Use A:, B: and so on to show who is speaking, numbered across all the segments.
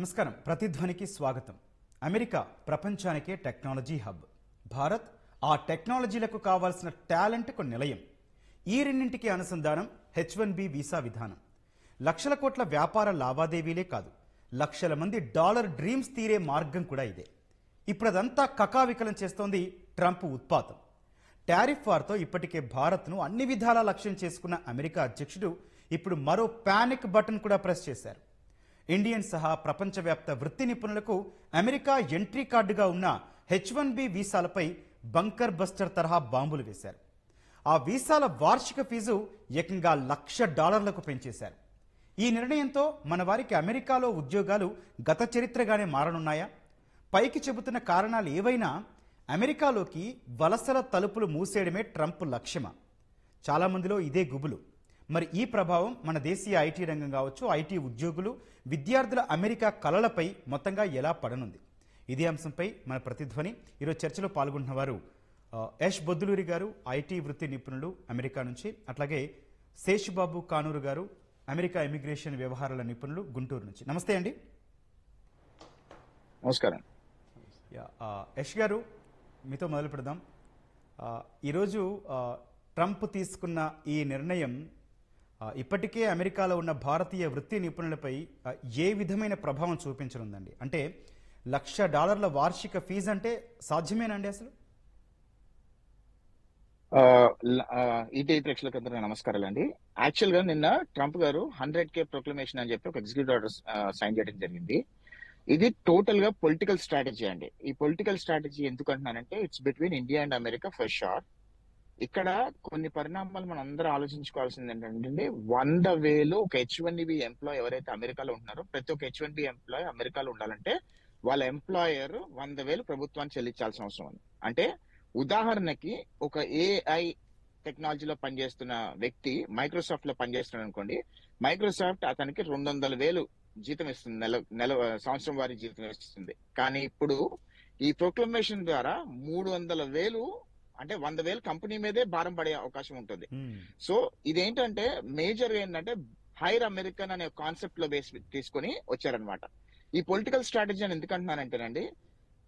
A: నమస్కారం. ప్రతిధ్వనికి స్వాగతం. అమెరికా ప్రపంచానికే టెక్నాలజీ హబ్. భారత్ ఆ టెక్నాలజీలకు కావాల్సిన టాలెంట్కు నిలయం. ఈ రెండింటికి అనుసంధానం H1B వీసా విధానం. లక్షల కోట్ల వ్యాపార లావాదేవీలే కాదు, లక్షల మంది డాలర్ డ్రీమ్స్ తీరే మార్గం కూడా ఇదే. ఇప్పుడు అదంతా కకావికలం చేస్తోంది ట్రంప్ ఉత్పాతం. టారిఫ్ వార్తో ఇప్పటికే భారత్ను అన్ని విధాలా లక్ష్యం చేసుకున్న అమెరికా అధ్యక్షుడు ఇప్పుడు మరో పానిక్ బటన్ కూడా ప్రెస్ చేశారు. ఇండియన్ సహా ప్రపంచవ్యాప్త వృత్తి నిపుణులకు అమెరికా ఎంట్రీ కార్డుగా ఉన్న H1B వీసాలపై బంకర్ బస్టర్ తరహా బాంబులు వేశారు. ఆ వీసాల వార్షిక ఫీజు ఏకంగా $1,00,000 పెంచేశారు. ఈ నిర్ణయంతో మన వారికి అమెరికాలో ఉద్యోగాలు గత చరిత్రగానే మారనున్నాయా? పైకి చెబుతున్న కారణాలు ఏవైనా అమెరికాలోకి వలసల తలుపులు మూసేయడమే ట్రంప్ లక్ష్యమా? చాలామందిలో ఇదే గుబులు. మరి ఈ ప్రభావం మన దేశీయ ఐటీ రంగం కావచ్చు, ఐటీ ఉద్యోగులు, విద్యార్థుల అమెరికా కలలపై మొత్తంగా ఎలా పడనుంది? ఇదే అంశంపై మన ప్రతిధ్వని ఈరోజు చర్చలో పాల్గొంటున్న వారు యష్ బొద్దులూరి గారు, ఐటీ వృత్తి నిపుణులు అమెరికా నుంచి, అట్లాగే శేషుబాబు కానూరు గారు, అమెరికా ఇమిగ్రేషన్ వ్యవహారాల నిపుణులు గుంటూరు నుంచి. నమస్తే అండి.
B: నమస్కారం.
A: యష్ గారు, మీతో మొదలు పెడదాం. ఈరోజు ట్రంప్ తీసుకున్న ఈ నిర్ణయం ఇప్పటికే అమెరికాలో ఉన్న భారతీయ వృత్తి నిపుణులపై ఏ విధమైన ప్రభావం చూపించనుందండి? అంటే $1,00,000 వార్షిక ఫీజు అంటే సాధ్యమేనండి అసలు?
B: ఈటీఐ ప్రేక్షకులందరూ నమస్కారాలు అండి. యాక్చువల్ గా నిన్న ట్రంప్ గారు 100K ప్రొక్లమేషన్ అని చెప్పి ఒక ఎగ్జిక్యూటివ్ ఆర్డర్ సైన్ చేయడం జరిగింది. ఇది టోటల్ గా పొలిటికల్ స్ట్రాటజీ అండి. ఈ పొలిటికల్ స్ట్రాటజీ ఎందుకు అంటున్నానంటే it's between India and America for sure. ఇక్కడ కొన్ని పరిణామాలు మనం అందరూ ఆలోచించుకోవాల్సింది ఏంటంటే 100,000 ఒక H1B ఎంప్లాయ్ ఎవరైతే అమెరికాలో ఉంటున్నారో ప్రతి ఒక్క H1B ఎంప్లాయ్ అమెరికాలో ఉండాలంటే వాళ్ళ ఎంప్లాయర్ 100,000 ప్రభుత్వానికి చెల్లించాల్సిన అవసరం ఉంది. అంటే ఉదాహరణకి ఒక AI టెక్నాలజీలో పనిచేస్తున్న వ్యక్తి మైక్రోసాఫ్ట్ లో పనిచేస్తున్నాడు అనుకోండి, మైక్రోసాఫ్ట్ అతనికి 200,000 జీతం ఇస్తుంది, నెల సంవత్సరం వారి జీతం ఇస్తుంది. కానీ ఇప్పుడు ఈ ప్రొక్లమేషన్ ద్వారా 300,000 అంటే 100,000 కంపెనీ మీదే భారం పడే అవకాశం ఉంటుంది. సో ఇదేంటంటే మేజర్ ఏంటంటే హైర్ అమెరికన్ అనే కాన్సెప్ట్ లో బేస్ తీసుకొని వచ్చారనమాట. ఈ పొలిటికల్ స్ట్రాటజీ అని ఎందుకంటున్నానంటేనండి,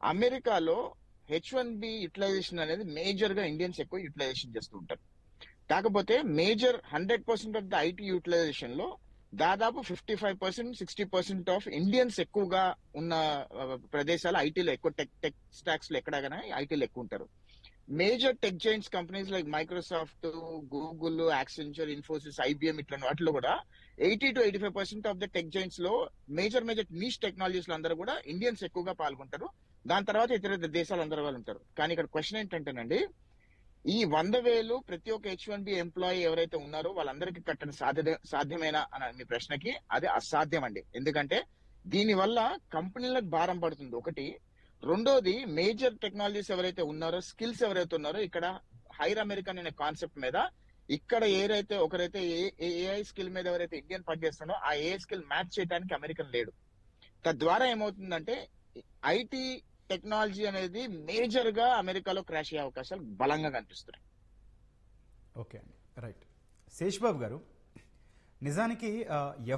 B: అమెరికాలో H1B యూటిలైజేషన్ అనేది మేజర్ గా ఇండియన్స్ ఎక్కువ యూటిలైజేషన్ చేస్తూ ఉంటారు. కాకపోతే major 100% of the IT utilization లో దాదాపు 55%, 60% ఆఫ్ ఇండియన్స్ ఎక్కువగా ఉన్న ప్రదేశాలు ఐటీలో ఎక్కువ టెక్ స్టాక్స్ లో ఎక్కడగానే ఐటీలో ఎక్కువ ఉంటారు. Major tech Giants companies like Microsoft, Google, Accenture, Infosys, IBM ఇట్లా వాటిలో కూడా 80 to 85% of the tech Giants లో మేజర్ నీష్ టెక్నాలజీస్ లో అందరూ కూడా ఇండియన్స్ ఎక్కువగా పాల్గొంటారు. దాని తర్వాత ఇతర దేశాలు అందరూ వాళ్ళు ఉంటారు. కానీ ఇక్కడ క్వశ్చన్ ఏంటంటేనండి, ఈ 100,000 ప్రతి ఒక్క H1B ఎంప్లాయీ ఎవరైతే ఉన్నారో వాళ్ళందరికీ కట్టడం సాధ్యమేనా అని మీ ప్రశ్నకి అది అసాధ్యం అండి. ఎందుకంటే దీని వల్ల కంపెనీలకు భారం పడుతుంది ఒకటి. రెండోది మేజర్ టెక్నాలజీస్ ఎవరైతే ఉన్నారో, స్కిల్స్ ఎవరైతే ఉన్నారో, ఇక్కడ హైర్ అమెరికన్ అనే కాన్సెప్ట్ మీద ఇక్కడ ఒకరైతే AI స్కిల్ మీద ఎవరైతే ఇండియన్ పనిచేస్తున్నారో ఆ AI స్కిల్ మ్యాచ్ చేయడానికి అమెరికన్ లేడు. తద్వారా ఏమవుతుందంటే ఐటీ టెక్నాలజీ అనేది మేజర్ గా అమెరికాలో క్రాష్ అయ్యే అవకాశాలు బలంగా కనిపిస్తున్నాయి.
A: ఓకే అండి, రైట్. శేషబాబు గారు, నిజానికి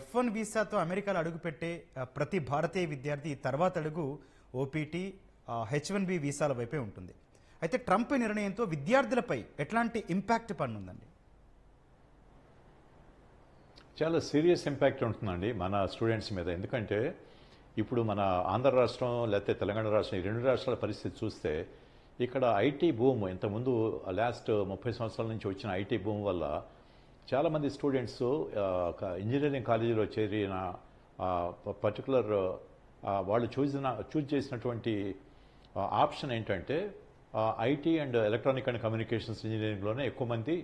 A: F1 వీసాతో అమెరికాలో అడుగుపెట్టే ప్రతి భారతీయ విద్యార్థి తర్వాత అడుగు OPT, H1B వీసాల వైపే ఉంటుంది. అయితే ట్రంప్ నిర్ణయంతో విద్యార్థులపై ఎట్లాంటి ఇంపాక్ట్ పన్నుందండి?
C: చాలా సీరియస్ ఇంపాక్ట్ ఉంటుందండి మన స్టూడెంట్స్ మీద. ఎందుకంటే ఇప్పుడు మన ఆంధ్ర రాష్ట్రం లేకపోతే తెలంగాణ రాష్ట్రం, ఈ రెండు రాష్ట్రాల పరిస్థితి చూస్తే ఇక్కడ ఐటీ బూమ్, ఇంతకుముందు లాస్ట్ 30 సంవత్సరాల నుంచి వచ్చిన ఐటీ బూమ్ వల్ల చాలామంది స్టూడెంట్స్ ఇంజనీరింగ్ కాలేజీలో చేరిన పర్టికులర్ వాళ్ళు చూజ్ చేసినటువంటి ఆప్షన్ ఏంటంటే IT and electronic and communications ఇంజనీరింగ్లోనే ఎక్కువ మంది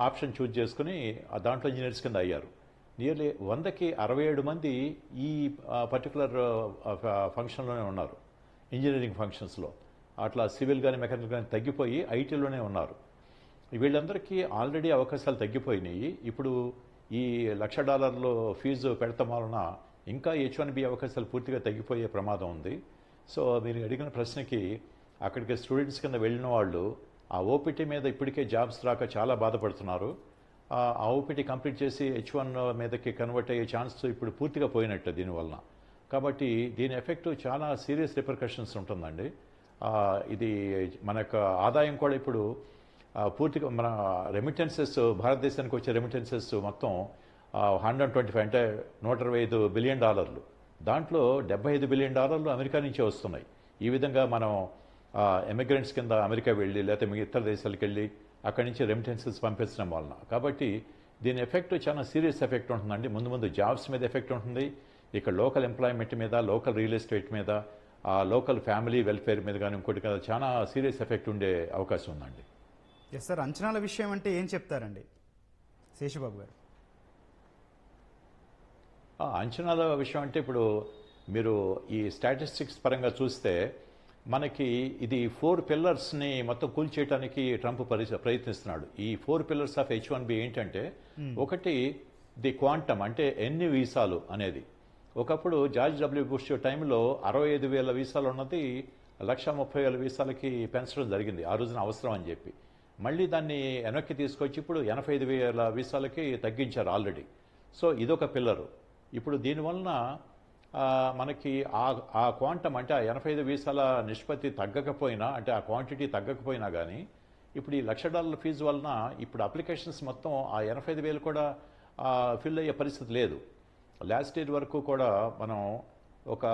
C: ఆప్షన్ చూజ్ చేసుకుని దాంట్లో ఇంజనీర్స్ కింద అయ్యారు. నియర్లీ 100కి 67 మంది ఈ పర్టికులర్ ఫంక్షన్లోనే ఉన్నారు, ఇంజనీరింగ్ ఫంక్షన్స్లో. అట్లా సివిల్ కానీ మెకానికల్ కానీ తగ్గిపోయి ఐటీలోనే ఉన్నారు. వీళ్ళందరికీ ఆల్రెడీ అవకాశాలు తగ్గిపోయినాయి. ఇప్పుడు ఈ $1,00,000 ఫీజు పెడతాం వలన ఇంకా H1B అవకాశాలు పూర్తిగా తగ్గిపోయే ప్రమాదం ఉంది. సో మీరు అడిగిన ప్రశ్నకి అక్కడికి స్టూడెంట్స్ కింద వెళ్ళిన వాళ్ళు ఆ OPT మీద ఇప్పటికే జాబ్స్ రాక చాలా బాధపడుతున్నారు. ఆ OPT కంప్లీట్ చేసి H1 మీదకి కన్వర్ట్ అయ్యే ఛాన్స్ ఇప్పుడు పూర్తిగా పోయినట్టు దీనివలన. కాబట్టి దీని ఎఫెక్ట్ చాలా సీరియస్ రిపర్కషన్స్ ఉంటుందండి. ఇది మన యొక్క ఆదాయం కూడా ఇప్పుడు పూర్తిగా మన రెమిటెన్సెస్, భారతదేశానికి వచ్చే రెమిటెన్సెస్ మొత్తం 125 అంటే $125 బిలియన్. దాంట్లో $75 బిలియన్ అమెరికా నుంచే వస్తున్నాయి. ఈ విధంగా మనం ఎమిగ్రెంట్స్ కింద అమెరికా వెళ్ళి లేకపోతే ఇతర దేశాలకు వెళ్ళి అక్కడి నుంచి రెమిటెన్సెస్ పంపించడం వలన. కాబట్టి దీని ఎఫెక్ట్ చాలా సీరియస్ ఎఫెక్ట్ ఉంటుందండి. ముందు జాబ్స్ మీద ఎఫెక్ట్ ఉంటుంది, ఇక్కడ లోకల్ ఎంప్లాయ్మెంట్ మీద, లోకల్ రియల్ ఎస్టేట్ మీద, లోకల్ ఫ్యామిలీ వెల్ఫేర్ మీద కానీ ఇంకోటి కదా చాలా సీరియస్ ఎఫెక్ట్ ఉండే అవకాశం ఉందండి.
A: ఎస్ సార్, అంచనాల విషయం అంటే ఏం చెప్తారండి శేషబాబు గారు?
C: అంచనాల విషయం అంటే ఇప్పుడు మీరు ఈ స్టాటిస్టిక్స్ పరంగా చూస్తే మనకి ఇది 4 పిల్లర్స్ని మొత్తం కూల్చేయడానికి ట్రంప్ ప్రయత్నిస్తున్నాడు. ఈ 4 పిల్లర్స్ ఆఫ్ H1B ఏంటంటే, ఒకటి ది క్వాంటమ్, అంటే ఎన్ని వీసాలు అనేది. ఒకప్పుడు జార్జ్ డబ్ల్యూ బుష్ టైంలో 65,000 వీసాలు ఉన్నది 130,000 వీసాలకి పెంచడం జరిగింది ఆ రోజున అవసరం అని చెప్పి. మళ్ళీ దాన్ని వెనక్కి తీసుకొచ్చి ఇప్పుడు 85,000 వీసాలకి తగ్గించారు ఆల్రెడీ. సో ఇదొక పిల్లరు. ఇప్పుడు దీనివలన మనకి ఆ క్వాంటమ్ అంటే ఆ 85 వీసాల నిష్పత్తి తగ్గకపోయినా, అంటే ఆ క్వాంటిటీ తగ్గకపోయినా కానీ ఇప్పుడు ఈ $1,00,000 ఫీజు వలన ఇప్పుడు అప్లికేషన్స్ మొత్తం ఆ 85,000 కూడా ఫిల్ అయ్యే పరిస్థితి లేదు. లాస్ట్ ఇయర్ వరకు కూడా మనం ఒక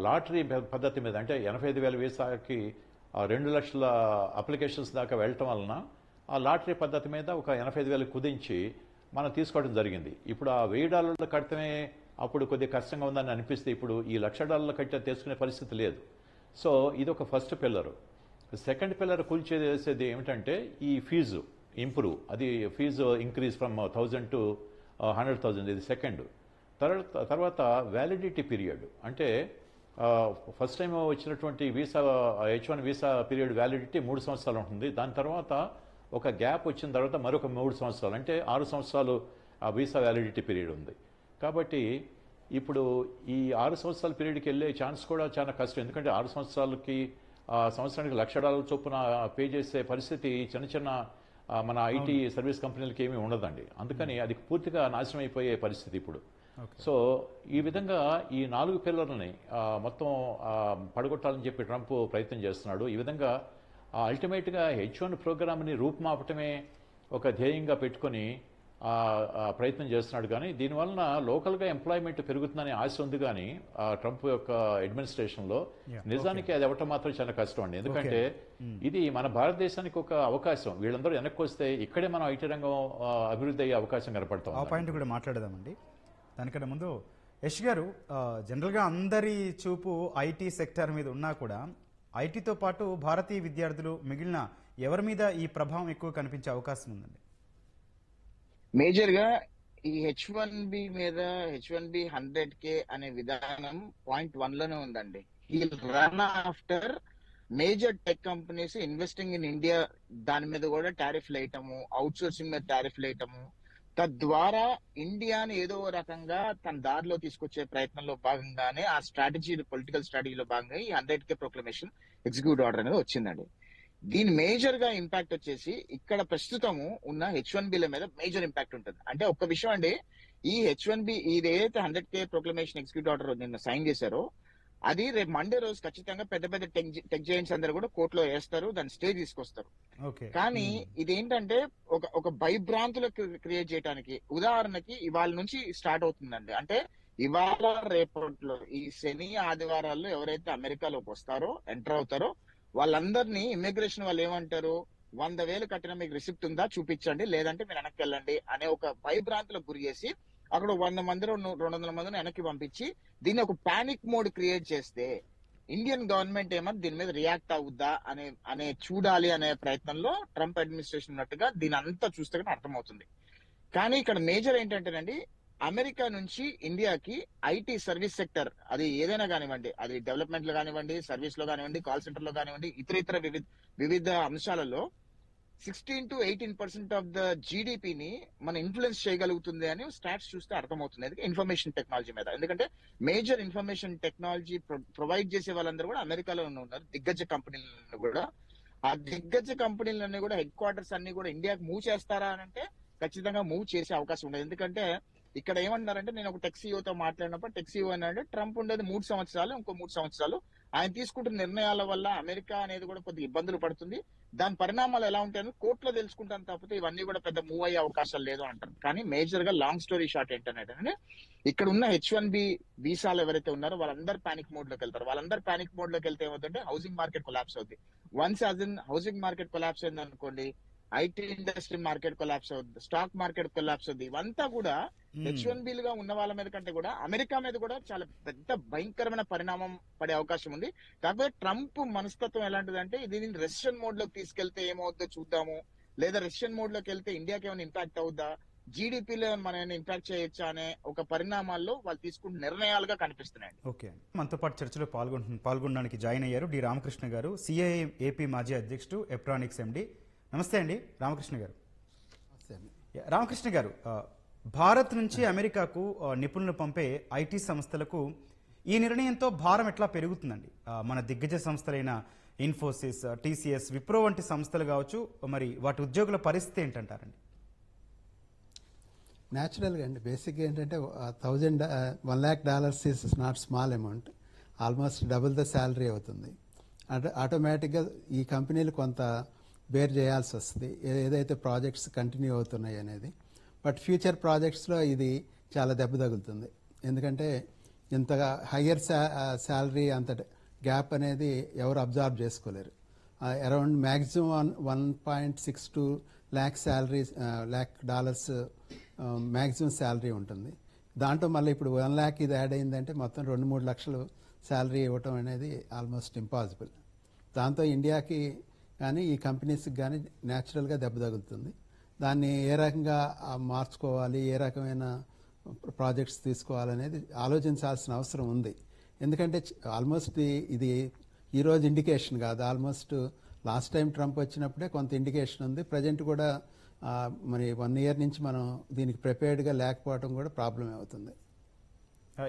C: లాటరీ పద్ధతి మీద, అంటే 85,000 వీసాకి 2 లక్షల అప్లికేషన్స్ దాకా వెళ్ళటం వలన ఆ లాటరీ పద్ధతి మీద ఒక 85,000 కుదించి మనం తీసుకోవడం జరిగింది. ఇప్పుడు ఆ $1,000 కడితేనే అప్పుడు కొద్దిగా కష్టంగా ఉందని అనిపిస్తే ఇప్పుడు ఈ $1,00,000 కట్టే తీసుకునే పరిస్థితి లేదు. సో ఇది ఒక ఫస్ట్ పిల్లరు. సెకండ్ పిల్లర్ కూల్చేసేది ఏమిటంటే ఈ ఫీజు ఇంప్రూవ్, అది ఫీజు ఇంక్రీజ్ ఫ్రమ్ 1,000 to 100,000, ఇది సెకండ్. తర్వాత వ్యాలిడిటీ పీరియడ్, అంటే ఫస్ట్ టైం వచ్చినటువంటి visa H1 visa period validity 3 సంవత్సరాలు ఉంటుంది. దాని తర్వాత ఒక గ్యాప్ వచ్చిన తర్వాత మరొక 3 సంవత్సరాలు, అంటే 6 సంవత్సరాలు ఆ వీసా వ్యాలిడిటీ పీరియడ్ ఉంది. కాబట్టి ఇప్పుడు ఈ 6 సంవత్సరాల పీరియడ్కి వెళ్ళే ఛాన్స్ కూడా చాలా కష్టం. ఎందుకంటే 6 సంవత్సరాలకి సంవత్సరానికి $1,00,000 చొప్పున పే చేసే పరిస్థితి చిన్న మన ఐటీ సర్వీస్ కంపెనీలకి ఏమీ ఉండదండి. అందుకని అది పూర్తిగా నాశనం అయిపోయే పరిస్థితి ఇప్పుడు. సో ఈ విధంగా ఈ 4 పిల్లర్లని మొత్తం పడగొట్టాలని చెప్పి ట్రంప్ ప్రయత్నం చేస్తున్నాడు. ఈ విధంగా అల్టిమేట్గా H1 ప్రోగ్రామ్ని రూపుమాపటమే ఒక ధ్యేయంగా పెట్టుకొని ప్రయత్నం చేస్తున్నాడు. కానీ దీనివలన లోకల్గా ఎంప్లాయ్మెంట్ పెరుగుతుందనే ఆశ ఉంది. కానీ ట్రంప్ యొక్క అడ్మినిస్ట్రేషన్లో నిజానికి అది అవ్వటం మాత్రం చాలా కష్టం అండి. ఎందుకంటే ఇది మన భారతదేశానికి ఒక అవకాశం. వీళ్ళందరూ వెనక్కి వస్తే ఇక్కడే మనం ఐటీ రంగం అభివృద్ధి అయ్యే అవకాశం కనపడతాం.
A: ఆ పాయింట్ కూడా మాట్లాడదామండి. దానికన్నా ముందు యష్ గారు, జనరల్గా అందరి చూపు ఐటీ సెక్టర్ మీద ఉన్నా కూడా ఐటీతో పాటు భారతీయ విద్యార్థులు మిగిలిన ఎవరి మీద ఈ ప్రభావం ఎక్కువ కనిపించే అవకాశం ఉందండి?
B: మేజర్ గా ఈ H1B మీద H1B 100K అనే విధానం .1 లోనే ఉందండి. ఈ run after major tech companies investing in India, దాని మీద కూడా టారిఫ్లు వేయటము, అవుట్ సోర్సింగ్ మీద టారిఫ్లు వేయటము, తద్వారా ఇండియాని ఏదో రకంగా తన దారిలో తీసుకొచ్చే ప్రయత్నంలో భాగంగానే ఆ స్ట్రాటజీ, పొలిటికల్ స్ట్రాటజీలో భాగంగా ఈ 100K ప్రొక్లమేషన్ ఎగ్జిక్యూటివ్ ఆర్డర్ అనేది వచ్చిందండి. దీని మేజర్ గా ఇంపాక్ట్ వచ్చేసి ఇక్కడ ప్రస్తుతము ఉన్న H1Bల మీద మేజర్ ఇంపాక్ట్ ఉంటుంది. అంటే ఒక్క విషయం అండి, ఈ H1B ఇది ఏదైతే 100K ప్రొక్లమేషన్ ఎగ్జిక్యూటివ్ ఆర్డర్ నిన్న సైన్ చేశారో అది రేపు మండే రోజు ఖచ్చితంగా పెద్ద పెద్ద టెక్ జైంట్స్ అందరూ కూడా కోర్టులో వేస్తారు, దాన్ని స్టే తీసుకొస్తారు. కానీ ఇదేంటంటే ఒక భయభ్రాంతులకు క్రియేట్ చేయడానికి, ఉదాహరణకి ఇవాళ నుంచి స్టార్ట్ అవుతుందండి. అంటే ఇవాళ రేపట్లో ఈ శని ఆదివారాల్లో ఎవరైతే అమెరికాలోకి వస్తారో, ఎంటర్ అవుతారో వాళ్ళందరినీ ఇమిగ్రేషన్ వాళ్ళు ఏమంటారు, 100,000 కట్టిన మీకు రిసిప్ట్ ఉందా చూపించండి, లేదంటే మీరు వెనక్కి వెళ్ళండి అనే ఒక భయభ్రాంతులకు గురి చేసి అక్కడ 100 మంది 200 మందిని వెనక్కి పంపించి దీన్ని ఒక పానిక్ మోడ్ క్రియేట్ చేస్తే ఇండియన్ గవర్నమెంట్ ఏమన్నా దీని మీద రియాక్ట్ అవుద్దా అనే చూడాలి అనే ప్రయత్నంలో ట్రంప్ అడ్మినిస్ట్రేషన్ ఉన్నట్టుగా దీని అంతా చూస్తే అర్థమవుతుంది. కానీ ఇక్కడ మేజర్ ఏంటంటేనండి, అమెరికా నుంచి ఇండియాకి ఐటీ సర్వీస్ సెక్టర్, అది ఏదైనా కానివ్వండి, అది డెవలప్మెంట్ లో కానివ్వండి, సర్వీస్ లో కానివ్వండి, కాల్ సెంటర్ లో కానివ్వండి, ఇతర వివిధ అంశాలలో 16 to 18% ఆఫ్ ద జీడిపిని మన ఇన్ఫ్లుయెన్స్ చేయగలుగుతుంది అని స్టాట్స్ చూస్తే అర్థమవుతుంది. ఇన్ఫర్మేషన్ టెక్నాలజీ మీద. ఎందుకంటే మేజర్ ఇన్ఫర్మేషన్ టెక్నాలజీ ప్రొవైడ్ చేసే వాళ్ళందరూ కూడా అమెరికాలో ఉన్నారు, దిగ్గజ కంపెనీలను కూడా. ఆ దిగ్గజ కంపెనీలన్నీ కూడా హెడ్ క్వార్టర్స్ అన్ని కూడా ఇండియాకి మూవ్ చేస్తారా అని అంటే ఖచ్చితంగా మూవ్ చేసే అవకాశం ఉండదు. ఎందుకంటే ఇక్కడ ఏమన్నారంటే, నేను ఒక టెక్ సీఈఓతో మాట్లాడినప్పుడు టెక్ సీఈఓ అన్నాడు, ట్రంప్ ఉండేది 3 సంవత్సరాలు, ఇంకో 3 సంవత్సరాలు. ఆయన తీసుకుంటున్న నిర్ణయాల వల్ల అమెరికా అనేది కూడా కొద్దిగా ఇబ్బందులు పడుతుంది. దాని పరిణామాలు ఎలా ఉంటాయని కోర్టులో తెలుసుకుంటాను తప్పితే ఇవన్నీ కూడా పెద్ద మూవ్ అయ్యే అవకాశాలు లేదు అంటారు. కానీ మేజర్ గా లాంగ్ స్టోరీ షార్ట్ ఏంటంటే, ఇక్కడ ఉన్న H1B వీసాలు ఎవరైతే ఉన్నారో వాళ్ళందరూ పానిక్ మోడ్ లోకి వెళ్తారు. వాళ్ళందరూ పానిక్ మోడ్ లోకి వెళ్తే ఏమవుతుందంటే హౌసింగ్ మార్కెట్ కొలాప్స్ అవుతుంది. Once as in housing market collapse అయింది అనుకోండి, ఐటీ ఇండస్ట్రీ మార్కెట్ కొలాప్స్ అవుతుంది, స్టాక్ మార్కెట్ కొలాప్స్ అవుతుంది. ఇవంతా కూడా H1Bలుగా ఉన్న వాళ్ళ మీద కంటే కూడా అమెరికా మీద కూడా చాలా పెద్ద భయంకరమైన పరిణామం పడే అవకాశం ఉంది. కాకపోతే ట్రంప్ మనస్తత్వం ఎలాంటిదంటే, దీనిని రెసిషన్ మోడ్ లోకి తీసుకెళ్తే ఏమవుతుందో చూద్దాము, లేదా రెసిషన్ మోడ్ లోకి వెళ్తే ఇండియాకి ఏమైనా ఇంపాక్ట్ అవుద్దా, జీడిపిలో మనం ఇంపాక్ట్ చేయొచ్చా అనే ఒక పరిణామాల్లో వాళ్ళు తీసుకున్న నిర్ణయాలుగా కనిపిస్తున్నాయి.
A: ఓకే, మనతో పాటు చర్చలో పాల్గొనడానికి జాయిన్ అయ్యారు డి రామకృష్ణ గారు, సిఐఏ ఏపీ మాజీ అధ్యక్షుడు, ఎప్ట్రానిక్స్ ఎండి. నమస్తే అండి రామకృష్ణ గారు. రామకృష్ణ గారు, భారత్ నుంచి అమెరికాకు నిపుణులు పంపే ఐటీ సంస్థలకు ఈ నిర్ణయంతో భారం ఎట్లా పెరుగుతుందండి? మన దిగ్గజ సంస్థలైన ఇన్ఫోసిస్, టీసీఎస్, విప్రో వంటి సంస్థలు కావచ్చు, మరి వాటి ఉద్యోగుల పరిస్థితి ఏంటంటారండి?
D: న్యాచురల్గా అండి, బేసిక్గా ఏంటంటే $1,00,000 is not small amount, almost double the salary అవుతుంది. అంటే ఆటోమేటిక్గా ఈ కంపెనీలు కొంత బేర్ చేయాల్సి వస్తుంది ఏదైతే ప్రాజెక్ట్స్ కంటిన్యూ అవుతున్నాయి అనేది. బట్ ఫ్యూచర్ ప్రాజెక్ట్స్లో ఇది చాలా దెబ్బ తగులుతుంది. ఎందుకంటే ఇంతగా హయ్యర్ శాలరీ అంత గ్యాప్ అనేది ఎవరు అబ్జర్వ్ చేసుకోలేరు. Around maximum $1.62 lakh salary, $1,00,000 maximum salary ఉంటుంది. దాంట్లో మళ్ళీ ఇప్పుడు 1 lakh ఇది యాడ్ అయిందంటే మొత్తం 2-3 లక్షలు శాలరీ ఇవ్వటం అనేది ఆల్మోస్ట్ ఇంపాసిబుల్. దాంతో ఇండియాకి కానీ ఈ కంపెనీస్కి కానీ న్యాచురల్గా దెబ్బ తగులుతుంది. దాన్ని ఏ రకంగా మార్చుకోవాలి, ఏ రకమైన ప్రాజెక్ట్స్ తీసుకోవాలనేది ఆలోచించాల్సిన అవసరం ఉంది. ఎందుకంటే ఆల్మోస్ట్ ఇది ఈరోజు ఇండికేషన్ కాదు, ఆల్మోస్ట్ లాస్ట్ టైం ట్రంప్ వచ్చినప్పుడే కొంత ఇండికేషన్ ఉంది. ప్రజెంట్ కూడా మరి 1 year నుంచి మనం దీనికి ప్రిపేర్డ్గా లేకపోవడం కూడా ప్రాబ్లమే అవుతుంది.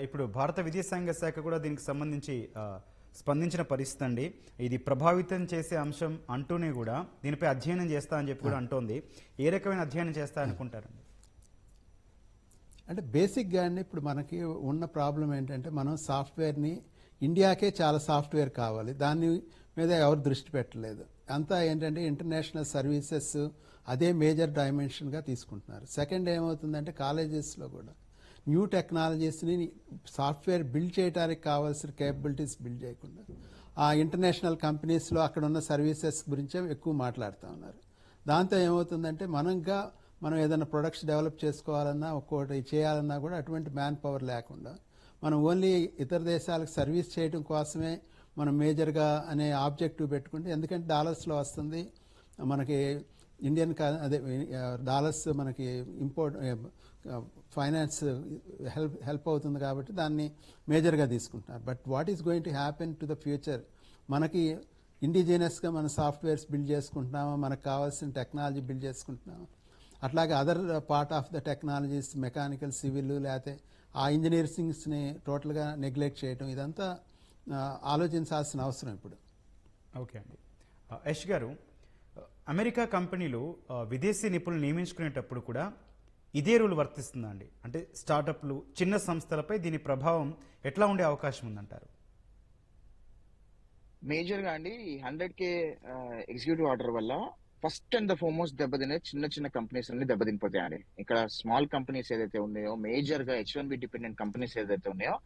A: ఇప్పుడు భారత విదేశాంగ శాఖ కూడా దీనికి సంబంధించి స్పందించిన పరిస్థితి అండి. ఇది ప్రభావితం చేసే అంశం అంటూనే కూడా దీనిపై అధ్యయనం చేస్తా అని చెప్పి కూడా అంటోంది. ఏ రకమైన అధ్యయనం చేస్తా అనుకుంటారండి?
D: అంటే బేసిక్గా అండి, ఇప్పుడు మనకి ఉన్న ప్రాబ్లం ఏంటంటే, మనం సాఫ్ట్వేర్ని ఇండియాకే చాలా సాఫ్ట్వేర్ కావాలి, దాని మీద ఎవరు దృష్టి పెట్టలేదు. అంతా ఏంటంటే ఇంటర్నేషనల్ సర్వీసెస్ అదే మేజర్ డైమెన్షన్గా తీసుకుంటున్నారు. సెకండ్ ఏమవుతుందంటే, కాలేజెస్లో కూడా న్యూ టెక్నాలజీస్ని సాఫ్ట్వేర్ బిల్డ్ చేయడానికి కావాల్సిన కేపబిలిటీస్ బిల్డ్ చేయకుండా ఆ ఇంటర్నేషనల్ కంపెనీస్లో అక్కడ ఉన్న సర్వీసెస్ గురించే ఎక్కువ మాట్లాడుతూ ఉన్నారు. దాంతో ఏమవుతుందంటే, మనం ఏదైనా ప్రొడక్ట్స్ డెవలప్ చేసుకోవాలన్నా, ఒక్కోటి చేయాలన్నా కూడా అటువంటి మ్యాన్ పవర్ లేకుండా మనం ఓన్లీ ఇతర దేశాలకు సర్వీస్ చేయడం కోసమే మనం మేజర్గా అనే ఆబ్జెక్టివ్ పెట్టుకుంటే, ఎందుకంటే డాలర్స్లో వస్తుంది మనకి, అదే డాలర్స్ మనకి ఇంపోర్ట్ ఫైనాన్స్ హెల్ప్ అవుతుంది కాబట్టి దాన్ని మేజర్గా తీసుకుంటున్నారు. But what is going to happen to the future? మనకి ఇండిజినస్గా మన సాఫ్ట్వేర్స్ బిల్డ్ చేసుకుంటున్నామా, మనకు కావాల్సిన టెక్నాలజీ బిల్డ్ చేసుకుంటున్నామా, అట్లాగే other part of the technologies, mechanical, civil, లేకపోతే ఆ ఇంజనీరింగ్స్ని టోటల్గా నెగ్లెక్ట్ చేయడం, ఇదంతా ఆలోచించాల్సిన అవసరం ఇప్పుడు.
A: ఓకే అండి. యష్ గారు, అమెరికా కంపెనీలు విదేశీ నిపుణులు నియమించుకునేటప్పుడు కూడా ఇదే రూల్ వర్తిస్తుందా అండి? అంటే స్టార్టప్లు, చిన్న సంస్థలపై దీని ప్రభావం ఎట్లా ఉండే అవకాశం ఉందంటారు?
B: మేజర్ గా అండి 100K ఎగ్జిక్యూటివ్ ఆర్డర్ వల్ల ఫస్ట్ అండ్ ద ఫార్మోస్ట్ దెబ్బతినే చిన్న చిన్న కంపెనీస్ అన్ని దెబ్బతినిపోతాయండి. ఇక్కడ స్మాల్ కంపెనీస్ ఏదైతే ఉన్నాయో, మేజర్ గా H1B డిపెండెంట్ కంపెనీస్ ఏదైతే ఉన్నాయో,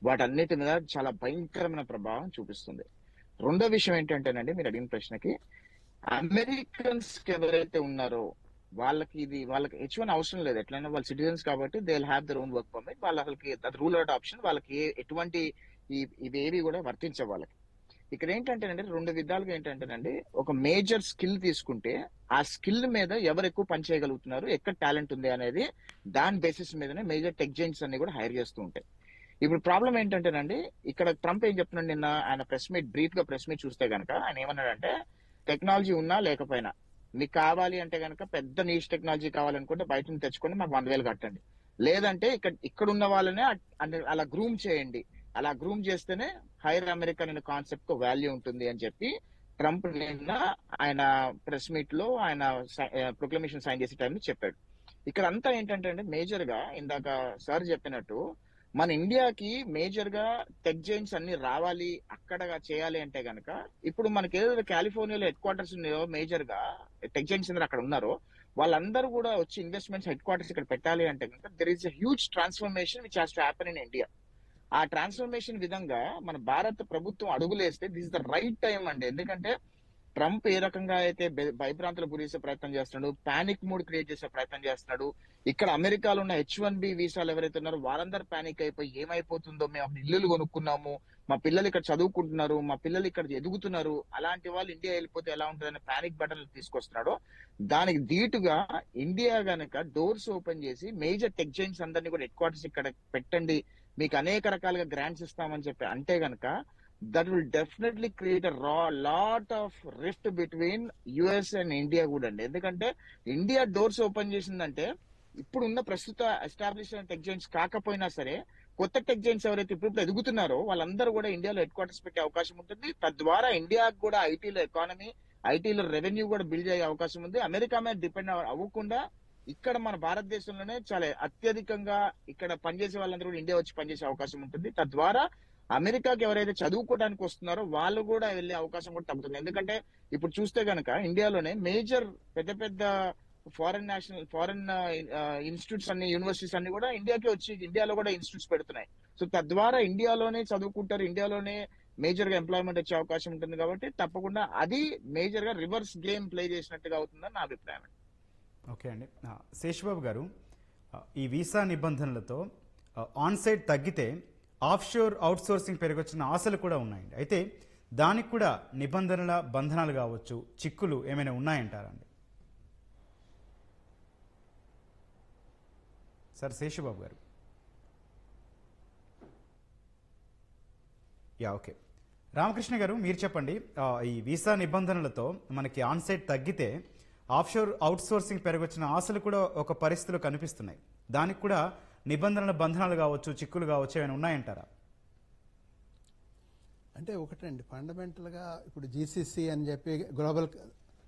B: వాటన్నిటి మీద చాలా భయంకరమైన ప్రభావం చూపిస్తుంది. రెండో విషయం ఏంటంటేనండి, మీరు అడిగిన ప్రశ్నకి, అమెరికన్స్ ఎవరైతే ఉన్నారో వాళ్ళకి H1 అవసరం లేదు. ఎట్లయినా వాళ్ళు సిటిజన్స్ కాబట్టి they will have their own work permit. వాళ్ళకి రూల్ అవుట్ ఆప్షన్, వాళ్ళకి ఎటువంటి ఇవేవి కూడా వర్తించవు వాళ్ళకి. ఇక్కడ ఏంటంటేనండి, 2 విధాలుగా ఏంటంటేనండి, ఒక మేజర్ స్కిల్ తీసుకుంటే ఆ స్కిల్ మీద ఎవరు ఎక్కువ పని చేయగలుగుతున్నారు, ఎక్కడ టాలెంట్ ఉంది అనేది దాని బేసిస్ మీదనే మేజర్ టెక్ జైంట్స్ అన్ని కూడా హైర్ చేస్తూ ఉంటాయి. ఇప్పుడు ప్రాబ్లం ఏంటంటేనండి, ఇక్కడ ట్రంప్ ఏం చెప్తున్నాడు, నిన్న ఆయన బ్రీఫ్ గా ప్రెస్ మీట్ చూస్తే కనుక ఆయన ఏమన్నాడంటే, టెక్నాలజీ ఉన్నా లేకపోయినా మీకు కావాలి అంటే కనుక పెద్ద నీష్ టెక్నాలజీ కావాలనుకుంటే బయట నుంచి తెచ్చుకొని మాకు 1,000 కట్టండి, లేదంటే ఇక్కడ ఉన్న వాళ్ళనే అలా గ్రూమ్ చేయండి, అలా గ్రూమ్ చేస్తేనే హైర్ అమెరికా అనే కాన్సెప్ట్ కు వాల్యూ ఉంటుంది అని చెప్పి ట్రంప్ నిన్న ఆయన ప్రెస్ మీట్ లో ఆయన ప్రొక్లమేషన్ సైన్ చేసే టైంలో చెప్పాడు. ఇక్కడ అంతా ఏంటంటే అండి మేజర్ గా ఇందాక సార్ చెప్పినట్టు మన ఇండియాకి మేజర్ గా టెక్ జైంట్స్ అన్ని రావాలి అక్కడ చేయాలి అంటే గనక ఇప్పుడు మనకి ఏదో కాలిఫోర్నియాలో హెడ్ క్వార్టర్స్ ఉన్నాయో మేజర్ గా టెక్ జైంట్స్ అందరూ అక్కడ ఉన్నారో వాళ్ళందరూ కూడా వచ్చి ఇన్వెస్ట్మెంట్స్ హెడ్ క్వార్టర్స్ ఇక్కడ పెట్టాలి అంటే కనుక there is a huge transformation which has to happen in India. ఆ ట్రాన్స్ఫర్మేషన్ విధంగా మన భారత ప్రభుత్వం అడుగులేస్తే this is the right time అండి. ఎందుకంటే ట్రంప్ ఏ రకంగా అయితే భయభ్రాంతులకు గురిసే ప్రయత్నం చేస్తున్నాడు, పానిక్ మూడ్ క్రియేట్ చేసే ప్రయత్నం చేస్తున్నాడు. ఇక్కడ అమెరికాలో ఉన్న H1B వీసాలు ఎవరైతే ఉన్నారో వాళ్ళందరూ పానిక్ అయిపోయి ఏమైపోతుందో, మేము అప్పుడు ఇల్లులు కొనుక్కున్నాము, మా పిల్లలు ఇక్కడ చదువుకుంటున్నారు, మా పిల్లలు ఇక్కడ ఎదుగుతున్నారు, అలాంటి వాళ్ళు ఇండియా వెళ్ళిపోతే ఎలా ఉంటుందనే పానిక్ బటన్లు తీసుకొస్తున్నాడు. దానికి ధీటుగా ఇండియా గనక డోర్స్ ఓపెన్ చేసి మేజర్ టెక్ జైంట్స్ అందరినీ కూడా హెడ్ క్వార్టర్స్ ఇక్కడ పెట్టండి, మీకు అనేక రకాలుగా గ్రాంట్స్ ఇస్తామని చెప్పి అంటే గనక that will definitely create lot of rift between US and India కూడా అండి. ఎందుకంటే ఇండియా డోర్స్ ఓపెన్ చేసిందంటే ఇప్పుడున్న ప్రస్తుత ఎస్టాబ్లిష్ టెక్ జైంట్స్ కాకపోయినా సరే కొత్త టెక్ జైంట్స్ ఎవరైతే ఇప్పుడు ఎదుగుతున్నారో వాళ్ళందరూ కూడా ఇండియాలో హెడ్ క్వార్టర్స్ పెట్టే అవకాశం ఉంటుంది. తద్వారా ఇండియాకు కూడా ఐటీలో ఎకానమీ, ఐటీలో రెవెన్యూ కూడా బిల్డ్ అయ్యే అవకాశం ఉంది. అమెరికా మీద డిపెండ్ అవ్వకుండా ఇక్కడ మన భారతదేశంలోనే చాలా అత్యధికంగా ఇక్కడ పనిచేసే వాళ్ళందరూ కూడా ఇండియా వచ్చి పనిచేసే అవకాశం ఉంటుంది. తద్వారా అమెరికాకి ఎవరైతే చదువుకోవడానికి వస్తున్నారో వాళ్ళు కూడా వెళ్ళే అవకాశం కూడా తగ్గుతుంది. ఎందుకంటే ఇప్పుడు చూస్తే గనక ఇండియాలోనే మేజర్ పెద్ద పెద్ద ఫారెన్ ఇన్స్టిట్యూట్స్ అన్ని, యూనివర్సిటీస్ అన్ని కూడా ఇండియాకి వచ్చి ఇండియాలో కూడా ఇన్స్టిట్యూట్స్ పెడుతున్నాయి. సో తద్వారా ఇండియాలోనే చదువుకుంటారు, ఇండియాలోనే మేజర్ గా ఎంప్లాయ్మెంట్ వచ్చే అవకాశం ఉంటుంది. కాబట్టి తప్పకుండా అది మేజర్ గా రివర్స్ గేమ్ ప్లే చేసినట్టుగా అవుతుందని నా అభిప్రాయం.
A: ఓకే అండి. శేషబాబు గారు, ఈ వీసా నిబంధనలతో ఆన్ సైట్ తగ్గితే ఆఫ్షోర్ అవుట్సోర్సింగ్ పెరిగొచ్చిన ఆశలు కూడా ఉన్నాయండి. అయితే దానికి కూడా నిబంధనల బంధనాలు కావచ్చు, చిక్కులు ఏమైనా ఉన్నాయంటారండి? సార్ శేషబాబు గారు. ఓకే. రామకృష్ణ గారు, మీరు చెప్పండి. ఈ వీసా నిబంధనలతో మనకి ఆన్ సైట్ తగ్గితే ఆఫ్షోర్ అవుట్సోర్సింగ్ పెరగొచ్చిన ఆశలు కూడా ఒక పరిస్థితిలో కనిపిస్తున్నాయి. దానికి కూడా నిబంధనల బంధనాలు కావచ్చు, చిక్కులు కావచ్చు, ఏమైనా ఉన్నాయంటారా?
D: అంటే ఒకటండి, ఫండమెంటల్గా ఇప్పుడు జీసీసీ అని చెప్పి గ్లోబల్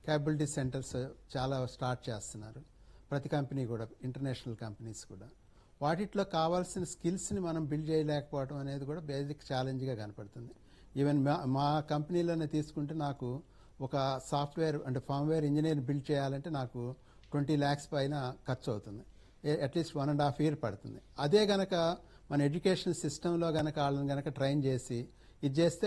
D: క్యాపబిలిటీ సెంటర్స్ చాలా స్టార్ట్ చేస్తున్నారు. ప్రతి కంపెనీ కూడా, ఇంటర్నేషనల్ కంపెనీస్ కూడా. వాటిట్లో కావాల్సిన స్కిల్స్ని మనం బిల్డ్ చేయలేకపోవడం అనేది కూడా బేసిక్ ఛాలెంజ్గా కనపడుతుంది. ఈవెన్ మా కంపెనీలోనే తీసుకుంటే నాకు ఒక సాఫ్ట్వేర్ అంటే ఫార్మ్వేర్ ఇంజనీర్ బిల్డ్ చేయాలంటే నాకు 20 lakhs పైన ఖర్చు అవుతుంది. అట్లీస్ట్ 1.5 years పడుతుంది. అదే గనక మన ఎడ్యుకేషన్ సిస్టంలో గనక వాళ్ళని గనక ట్రైన్ చేసి ఇది చేస్తే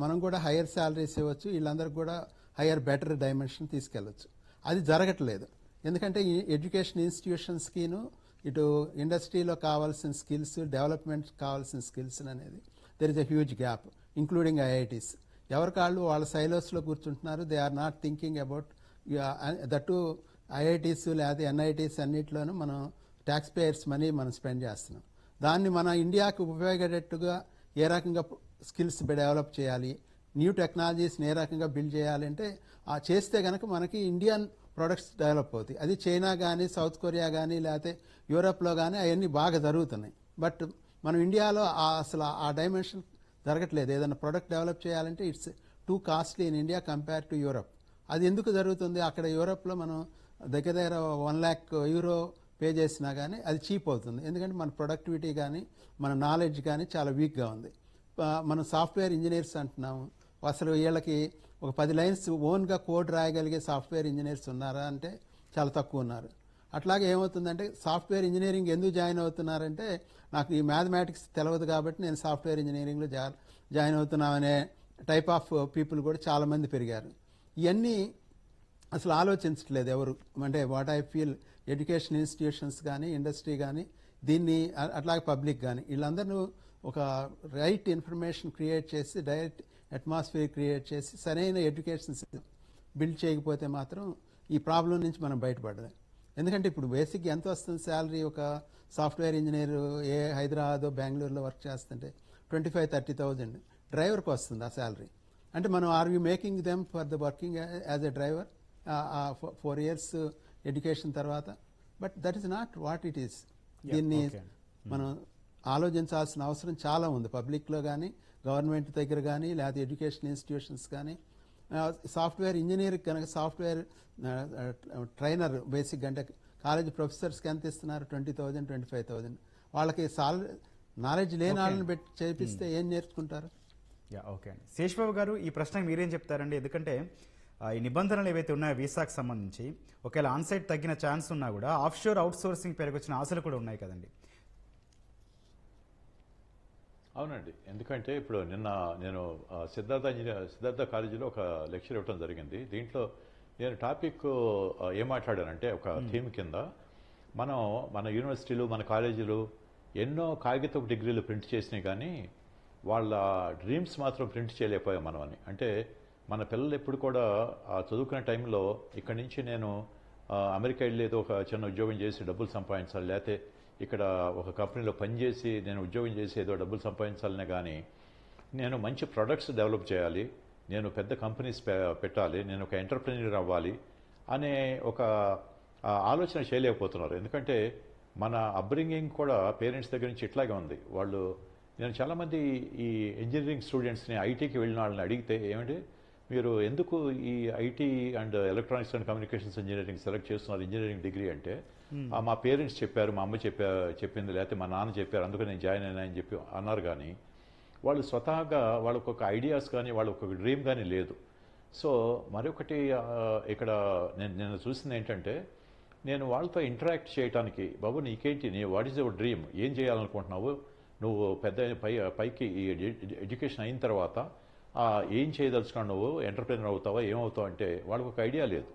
D: మనం కూడా హయ్యర్ శాలరీస్ ఇవ్వచ్చు, వీళ్ళందరికీ కూడా హయ్యర్ బెటర్ డైమెన్షన్ తీసుకెళ్ళచ్చు. అది జరగట్లేదు. ఎందుకంటే ఈ ఎడ్యుకేషన్ ఇన్స్టిట్యూషన్స్కిను ఇటు ఇండస్ట్రీలో కావాల్సిన స్కిల్స్, డెవలప్మెంట్ కావాల్సిన స్కిల్స్ అనేది there is a huge gap, including IITs. ఎవరికాళ్ళు వాళ్ళ సైలోస్లో కూర్చుంటున్నారు. They are not thinking about that IITs లేదా ఎన్ఐటీస్ అన్నింటిలోనూ మనం ట్యాక్స్ పేయర్స్ మనీ మనం స్పెండ్ చేస్తున్నాం. దాన్ని మన ఇండియాకి ఉపయోగపడేట్టుగా ఏ రకంగా స్కిల్స్ డెవలప్ చేయాలి, న్యూ టెక్నాలజీస్ని ఏ రకంగా బిల్డ్ చేయాలంటే చేస్తే కనుక మనకి ఇండియన్ ప్రొడక్ట్స్ డెవలప్ అవుతాయి. అది చైనా కానీ, సౌత్ కొరియా కానీ, లేకపోతే యూరోప్లో కానీ అవన్నీ బాగా జరుగుతున్నాయి. బట్ మనం ఇండియాలో అసలు ఆ డైమెన్షన్ జరగట్లేదు. ఏదైనా ప్రొడక్ట్ డెవలప్ చేయాలంటే it's too costly in India compare to Europe. అది ఎందుకు జరుగుతుంది? అక్కడ యూరోప్లో మనం దగ్గర దగ్గర 1 lakh euro పే చేసినా కానీ అది చీప్ అవుతుంది. ఎందుకంటే మన ప్రొడక్టివిటీ కానీ మన నాలెడ్జ్ కానీ చాలా వీక్గా ఉంది. మనం సాఫ్ట్వేర్ ఇంజనీర్స్ అంటున్నాము, అసలు వీళ్ళకి ఒక 10 lines ఓన్గా కోడ్ రాయగలిగే సాఫ్ట్వేర్ ఇంజనీర్స్ ఉన్నారా అంటే చాలా తక్కువ ఉన్నారు. అట్లాగే ఏమవుతుందంటే సాఫ్ట్వేర్ ఇంజనీరింగ్ ఎందుకు జాయిన్ అవుతున్నారంటే నాకు ఈ మ్యాథమెటిక్స్ తెలియదు కాబట్టి నేను సాఫ్ట్వేర్ ఇంజనీరింగ్లో జాయిన్ అవుతున్నామనే టైప్ ఆఫ్ పీపుల్ కూడా చాలామంది పెరిగారు. ఇవన్నీ అసలు ఆలోచించట్లేదు ఎవరు. అంటే what I feel education institutions కానీ, ఇండస్ట్రీ కానీ, దీన్ని అట్లాగే పబ్లిక్ కానీ వీళ్ళందరూ ఒక రైట్ ఇన్ఫర్మేషన్ క్రియేట్ చేసి, డైరెక్ట్ అట్మాస్ఫియర్ క్రియేట్ చేసి సరైన ఎడ్యుకేషన్ బిల్డ్ చేయకపోతే మాత్రం ఈ ప్రాబ్లం నుంచి మనం బయటపడలేం. ఎందుకంటే ఇప్పుడు బేసిక్ ఎంత వస్తుంది శాలరీ? ఒక సాఫ్ట్వేర్ ఇంజనీర్ హైదరాబాద్ బెంగళూరులో వర్క్ చేస్తుంటే 25,000-30,000 డ్రైవర్కి వస్తుంది ఆ శాలరీ. అంటే మనం are you making them for the working as a driver 4 years education తర్వాత? But that is not what it is. దీన్ని మనం ఆలోచించాల్సిన అవసరం చాలా ఉంది. పబ్లిక్లో కానీ, గవర్నమెంట్ దగ్గర కానీ, లేకపోతే ఎడ్యుకేషన్ ఇన్స్టిట్యూషన్స్ కానీ. సాఫ్ట్వేర్ ఇంజనీర్ కనుక సాఫ్ట్వేర్ ట్రైనర్ బేసిక్ అంటే కాలేజ్ ప్రొఫెసర్స్కి ఎంత ఇస్తున్నారు? 20,000, 25,000. వాళ్ళకి నాలెడ్జ్ లేని వాళ్ళని పెట్టి చేపిస్తే ఏం నేర్చుకుంటారు?
A: ఓకే అండి. శేషబాబు గారు, ఈ ప్రశ్నకు మీరేం చెప్తారండి? ఎందుకంటే ఈ నిబంధనలు ఏవైతే ఉన్నాయో వీసాకు సంబంధించి, ఒకవేళ ఆన్సైట్ తగ్గిన ఛాన్స్ ఉన్నా కూడా ఆఫ్షోర్ అవుట్ సోర్సింగ్ పెరగొచ్చిన ఆశలు కూడా ఉన్నాయి కదండి.
C: అవునండి, ఎందుకంటే ఇప్పుడు నిన్న నేను సిద్ధార్థ కాలేజీలో ఒక లెక్చర్ ఇవ్వడం జరిగింది. దీంట్లో నేను టాపిక్ ఏం మాట్లాడానంటే, ఒక థీమ్ కింద మన యూనివర్సిటీలు, మన కాలేజీలు ఎన్నో కాగితపు డిగ్రీలు ప్రింట్ చేసినాయి, కానీ వాళ్ళ డ్రీమ్స్ మాత్రం ప్రింట్ చేయలేకపోయాం మనం అని. అంటే మన పిల్లలు ఎప్పుడు కూడా చదువుకునే టైంలో ఇక్కడి నుంచి నేను అమెరికా వెళ్ళి ఏదో ఒక చిన్న ఉద్యోగం చేసి డబ్బులు సంపాదించాలి, లేకపోతే ఇక్కడ ఒక కంపెనీలో పనిచేసి నేను ఉద్యోగం చేసి ఏదో డబ్బులు సంపాదించాలనే కానీ, నేను మంచి ప్రొడక్ట్స్ డెవలప్ చేయాలి, నేను పెద్ద కంపెనీస్ పెట్టాలి, నేను ఒక ఎంటర్ప్రెన్యూర్ అవ్వాలి అనే ఒక ఆలోచన చేయలేకపోతున్నారు. ఎందుకంటే మన అప్బ్రింగింగ్ కూడా పేరెంట్స్ దగ్గర నుంచి ఇట్లాగే ఉంది. నేను చాలామంది ఈ ఇంజనీరింగ్ స్టూడెంట్స్ని, ఐటీకి వెళ్ళిన వాళ్ళని అడిగితే, ఏమంటే మీరు ఎందుకు ఈ IT and electronics and communications engineering select చేస్తున్నారు ఇంజనీరింగ్ డిగ్రీ అంటే, మా పేరెంట్స్ చెప్పారు, మా అమ్మ చెప్పింది, లేకపోతే మా నాన్న చెప్పారు, అందుకే నేను జాయిన్ అయినా అని చెప్పి అన్నారు. కానీ వాళ్ళు స్వతహాగా వాళ్ళకు ఒక ఐడియాస్ కానీ వాళ్ళకు ఒక డ్రీమ్ కానీ లేదు. సో మరొకటి ఇక్కడ నేను చూసింది ఏంటంటే, నేను వాళ్ళతో ఇంటరాక్ట్ చేయడానికి, బాబు నీకేంటి, వాట్ ఈజ్ యువర్ డ్రీమ్, ఏం చేయాలనుకుంటున్నావు, నువ్వు పెద్ద పైకి ఈ ఎడ్యుకేషన్ అయిన తర్వాత ఏం చేయదలుచుకున్నావు, నువ్వు ఎంటర్ప్రెన్యూర్ అవుతావా, ఏమవుతావు అంటే వాళ్ళకు ఒక ఐడియా లేదు.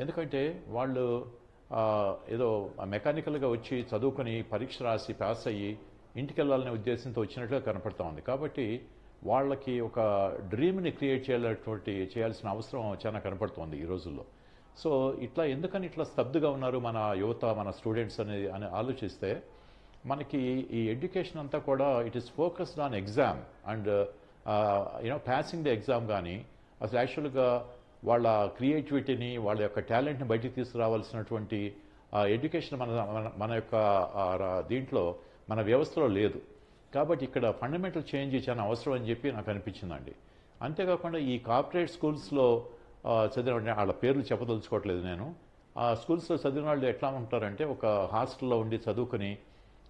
C: ఎందుకంటే వాళ్ళు ఏదో మెకానికల్గా వచ్చి చదువుకొని పరీక్ష రాసి పాస్ అయ్యి ఇంటికి వెళ్ళాలనే ఉద్దేశంతో వచ్చినట్లుగా కనపడతా ఉంది. కాబట్టి వాళ్ళకి ఒక డ్రీమ్ని క్రియేట్ చేయాల్సిన అవసరం చాలా కనపడుతోంది ఈ రోజుల్లో. సో ఎందుకని ఇట్లా స్తబ్దుగా ఉన్నారు మన యువత, మన స్టూడెంట్స్ అని ఆలోచిస్తే, మనకి ఈ ఎడ్యుకేషన్ అంతా కూడా it is focused on exam and passing the exam. కానీ అసలు యాక్చువల్గా వాళ్ళ క్రియేటివిటీని, వాళ్ళ యొక్క టాలెంట్ని బయటికి తీసుకురావాల్సినటువంటి ఎడ్యుకేషన్ మన యొక్క దీంట్లో, మన వ్యవస్థలో లేదు. కాబట్టి ఇక్కడ ఫండమెంటల్ చేంజ్ చాలా అవసరం అని చెప్పి నాకు అనిపించిందండి. అంతేకాకుండా ఈ కార్పొరేట్ స్కూల్స్లో చదివిన వాళ్ళ పేర్లు చెప్పదలుచుకోవట్లేదు నేను. ఆ స్కూల్స్లో చదివిన వాళ్ళు ఎట్లా ఉంటారంటే, ఒక హాస్టల్లో ఉండి చదువుకుని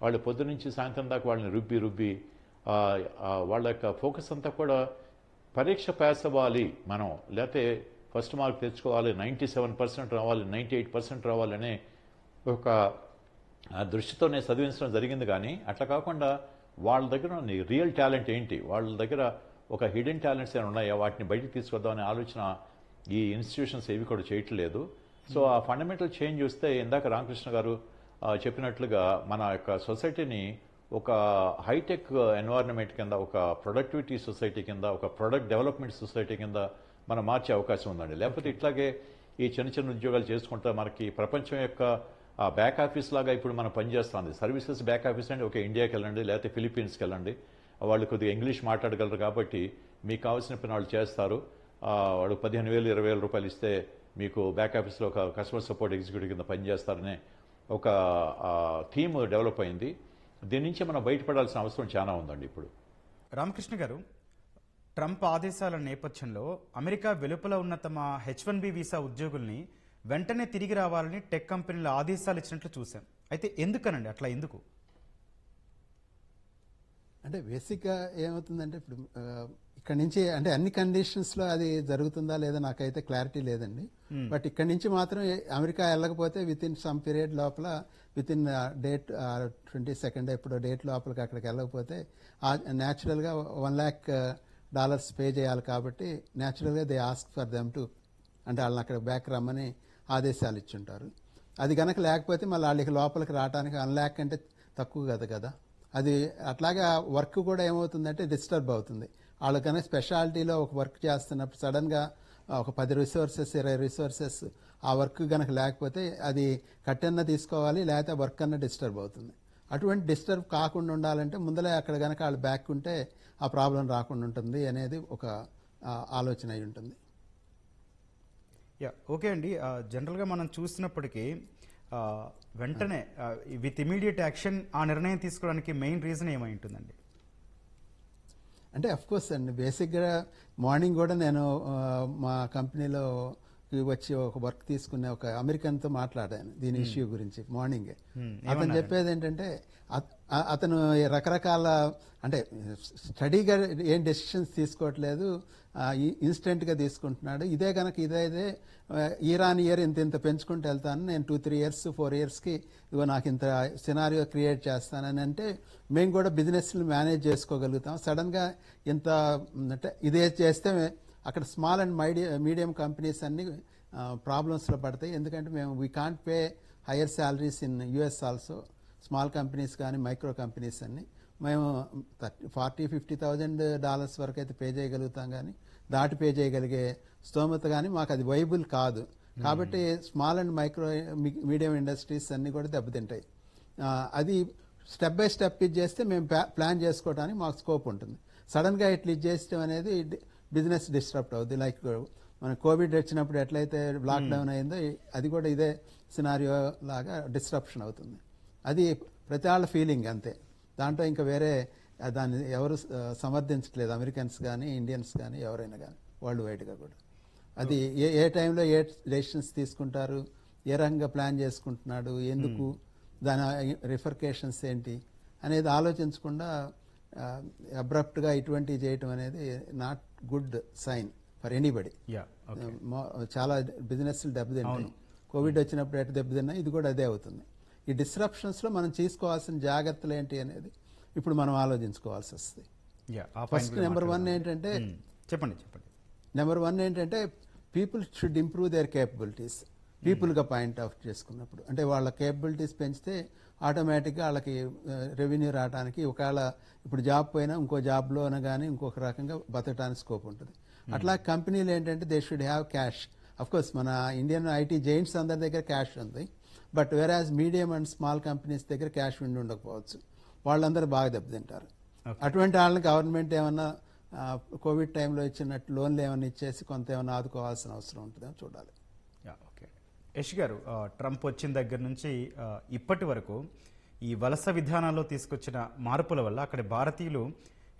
C: వాళ్ళు పొద్దునుంచి సాయంత్రం దాకా వాళ్ళని రుబ్బి వాళ్ళ యొక్క ఫోకస్ అంతా కూడా పరీక్ష పాస్ అవ్వాలి మనం, లేకపోతే ఫస్ట్ మార్క్ తెచ్చుకోవాలి, 97% రావాలి, 98% రావాలనే ఒక దృష్టితోనే చదివించడం జరిగింది. కానీ అట్లా కాకుండా వాళ్ళ దగ్గర రియల్ టాలెంట్ ఏంటి, వాళ్ళ దగ్గర ఒక హిడెన్ టాలెంట్స్ ఏమైనా ఉన్నాయా, వాటిని బయటికి తీసుకొద్దామనే ఆలోచన ఈ ఇన్స్టిట్యూషన్స్ ఏవి కూడా చేయట్లేదు. సో ఆ ఫండమెంటల్ చేంజ్ వస్తే, ఇందాక రామకృష్ణ గారు చెప్పినట్లుగా మన యొక్క సొసైటీని ఒక హైటెక్ ఎన్వైరన్మెంట్ కింద, ఒక ప్రొడక్టివిటీ సొసైటీ కింద, ఒక ప్రొడక్ట్ డెవలప్మెంట్ సొసైటీ కింద మనం మార్చే అవకాశం ఉందండి. లేకపోతే ఇట్లాగే ఈ చిన్న ఉద్యోగాలు చేసుకుంటా మనకి ప్రపంచం యొక్క బ్యాక్ ఆఫీస్ లాగా ఇప్పుడు మనం పనిచేస్తుంది. సర్వీసెస్ బ్యాక్ ఆఫీస్ అంటే ఒక ఇండియాకి వెళ్ళండి, లేకపోతే ఫిలిప్పీన్స్కి వెళ్ళండి, వాళ్ళు కొద్దిగా ఇంగ్లీష్ మాట్లాడగలరు కాబట్టి మీకు కావాల్సిన పని వాళ్ళు చేస్తారు. వాడు 15,000 20,000 రూపాయలు ఇస్తే మీకు బ్యాక్ ఆఫీస్లో ఒక కస్టమర్ సపోర్ట్ ఎగ్జిక్యూటివ్ కింద పనిచేస్తారనే ఒక థీమ్ డెవలప్ అయింది. దీని నుంచి మనం బయటపడాల్సిన అవసరం చాలా ఉందండి ఇప్పుడు.
A: రామకృష్ణ గారు, ట్రంప్ ఆదేశాల నేపథ్యంలో అమెరికా వెలుపల ఉన్న తమ H1B వీసా ఉద్యోగుల్ని వెంటనే తిరిగి రావాలని టెక్ కంపెనీలు ఆదేశాలు ఇచ్చినట్లు చూశాం. అయితే ఎందుకనండి, అట్లా ఎందుకు?
D: అంటే బేసిక్గా ఏమవుతుందంటే, ఇప్పుడు ఇక్కడ నుంచి అంటే అన్ని కండిషన్స్లో అది జరుగుతుందా లేదా నాకైతే క్లారిటీ లేదండి. బట్ ఇక్కడ నుంచి మాత్రం అమెరికా వెళ్ళకపోతే విత్ ఇన్ సమ్ పీరియడ్ లోపల, విత్ ఇన్ డేట్ 22nd ఎప్పుడో డేట్ లోపలికి అక్కడికి వెళ్ళకపోతే న్యాచురల్గా $1,00,000 పే చేయాలి. కాబట్టి న్యాచురల్గా they ask for them to, అంటే వాళ్ళని అక్కడ బ్యాక్ రమ్మని ఆదేశాలు ఇచ్చుంటారు. అది కనుక లేకపోతే మళ్ళీ వాళ్ళకి లోపలికి రావడానికి 1,00,000 కంటే తక్కువ కదా. అది అట్లాగా వర్క్ కూడా ఏమవుతుందంటే డిస్టర్బ్ అవుతుంది. వాళ్ళు కనుక స్పెషాలిటీలో ఒక వర్క్ చేస్తున్నప్పుడు సడన్గా ఒక 10 రిసోర్సెస్ 20 రిసోర్సెస్ ఆ వర్క్ కనుక లేకపోతే అది కట్టన్నా తీసుకోవాలి, లేకపోతే వర్క్ అన్నా డిస్టర్బ్ అవుతుంది. అటువంటి డిస్టర్బ్ కాకుండా ఉండాలంటే ముందలే అక్కడ కనుక వాళ్ళు బ్యాక్ ఉంటే ఆ ప్రాబ్లం రాకుండా ఉంటుంది అనేది ఒక ఆలోచన అయి ఉంటుంది.
A: ఓకే అండి. జనరల్గా మనం చూసినప్పటికీ వెంటనే విత్ ఇమీడియట్ యాక్షన్ ఆ నిర్ణయం తీసుకోవడానికి మెయిన్ రీజన్ ఏమై ఉంటుందండి?
D: అంటే అఫ్కోర్స్ అండి, బేసిక్గా మార్నింగ్ కూడా నేను మా కంపెనీలో వచ్చి ఒక వర్క్ తీసుకునే ఒక అమెరికన్తో మాట్లాడాను దీని ఇష్యూ గురించి మార్నింగే. అతను
A: ఏమన్నారండి?
D: చెప్పేది ఏంటంటే అతను రకరకాల అంటే స్టడీగా ఏం డెసిషన్స్ తీసుకోవట్లేదు, ఇన్స్టెంట్గా తీసుకుంటున్నాడు. ఇదే కనుక ఇదే ఇయర్ ఇంత పెంచుకుంటూ వెళ్తాను నేను 2-3 years 4 yearsకి ఇదిగో నాకు ఇంత సినారియో క్రియేట్ చేస్తానని అంటే మేము కూడా బిజినెస్లు మేనేజ్ చేసుకోగలుగుతాం. సడన్గా ఇంత అంటే ఇదే చేస్తే అక్కడ స్మాల్ అండ్ మీడియం కంపెనీస్ అన్ని ప్రాబ్లమ్స్లో పడతాయి. ఎందుకంటే మేము we can't pay higher salaries in US also. Small companies కానీ మైక్రో కంపెనీస్ అన్ని మేము $40,000-50,000 వరకు అయితే పే చేయగలుగుతాం, కానీ దాటి పే చేయగలిగే స్తోమత కానీ మాకు అది వైబుల్ కాదు. కాబట్టి small and micro medium industries అన్ని కూడా దెబ్బతింటాయి. అది స్టెప్ బై స్టెప్ ఇది చేస్తే మేము ప్లాన్ చేసుకోవడానికి మాకు స్కోప్ ఉంటుంది. సడన్గా ఇట్లా ఇది చేసడం అనేది బిజినెస్ డిస్టర్బ్ అవుతుంది. లైక్ మన కోవిడ్ వచ్చినప్పుడు ఎట్లయితే లాక్డౌన్ అయిందో అది కూడా ఇదే సినారియో లాగా డిస్ట్రప్షన్ అవుతుంది. అది ప్రతి వాళ్ళ ఫీలింగ్ అంతే, దాంట్లో ఇంకా వేరే దాన్ని ఎవరు సమర్థించట్లేదు, అమెరికన్స్ కానీ ఇండియన్స్ కానీ ఎవరైనా కానీ వరల్డ్ వైడ్గా కూడా. అది ఏ టైంలో ఏ డెసిషన్స్ తీసుకుంటారు, ఏ రకంగా ప్లాన్ చేసుకుంటున్నాడు, ఎందుకు, దాని రిఫర్కేషన్స్ ఏంటి అనేది ఆలోచించకుండా అబ్రప్ట్గా ఇటువంటివి చేయటం అనేది not good sign for anybody. చాలా బిజినెస్లు దెబ్బతింటాయి. కోవిడ్ వచ్చినప్పుడు ఎటు దెబ్బతిన్నా ఇది కూడా అదే అవుతుంది. ఈ డిస్రప్షన్స్లో మనం తీసుకోవాల్సిన జాగ్రత్తలు ఏంటి అనేది ఇప్పుడు మనం ఆలోచించుకోవాల్సి వస్తుంది. ఫస్ట్ నెంబర్ వన్ ఏంటంటే people should improve their capabilities. పీపుల్గా పాయింట్ ఆఫ్ చేసుకున్నప్పుడు అంటే వాళ్ళ కేపబిలిటీస్ పెంచితే ఆటోమేటిక్గా వాళ్ళకి రెవెన్యూ రావడానికి, ఒకవేళ ఇప్పుడు జాబ్ పోయినా ఇంకో జాబ్లోనే కానీ ఇంకొక రకంగా బతకడానికి స్కోప్ ఉంటుంది. అట్లా కంపెనీలు ఏంటంటే they should have cash. Of course మన ఇండియన్ ఐటీ జైంట్స్ అందరి దగ్గర క్యాష్ ఉంది, but whereas medium and small companies దగ్గర క్యాష్ ఉండి ఉండకపోవచ్చు. వాళ్ళందరూ బాగా దెబ్బతింటారు. అటువంటి వాళ్ళని గవర్నమెంట్ ఏమన్నా కోవిడ్ టైంలో ఇచ్చినట్టు లోన్లు ఏమైనా ఇచ్చేసి కొంత ఏమైనా ఆదుకోవాల్సిన అవసరం ఉంటుందో చూడాలి.
A: యష్ గారు, ట్రంప్ వచ్చిన దగ్గర నుంచి ఇప్పటి వరకు ఈ వలస విధానాల్లో తీసుకొచ్చిన మార్పుల వల్ల అక్కడ భారతీయులు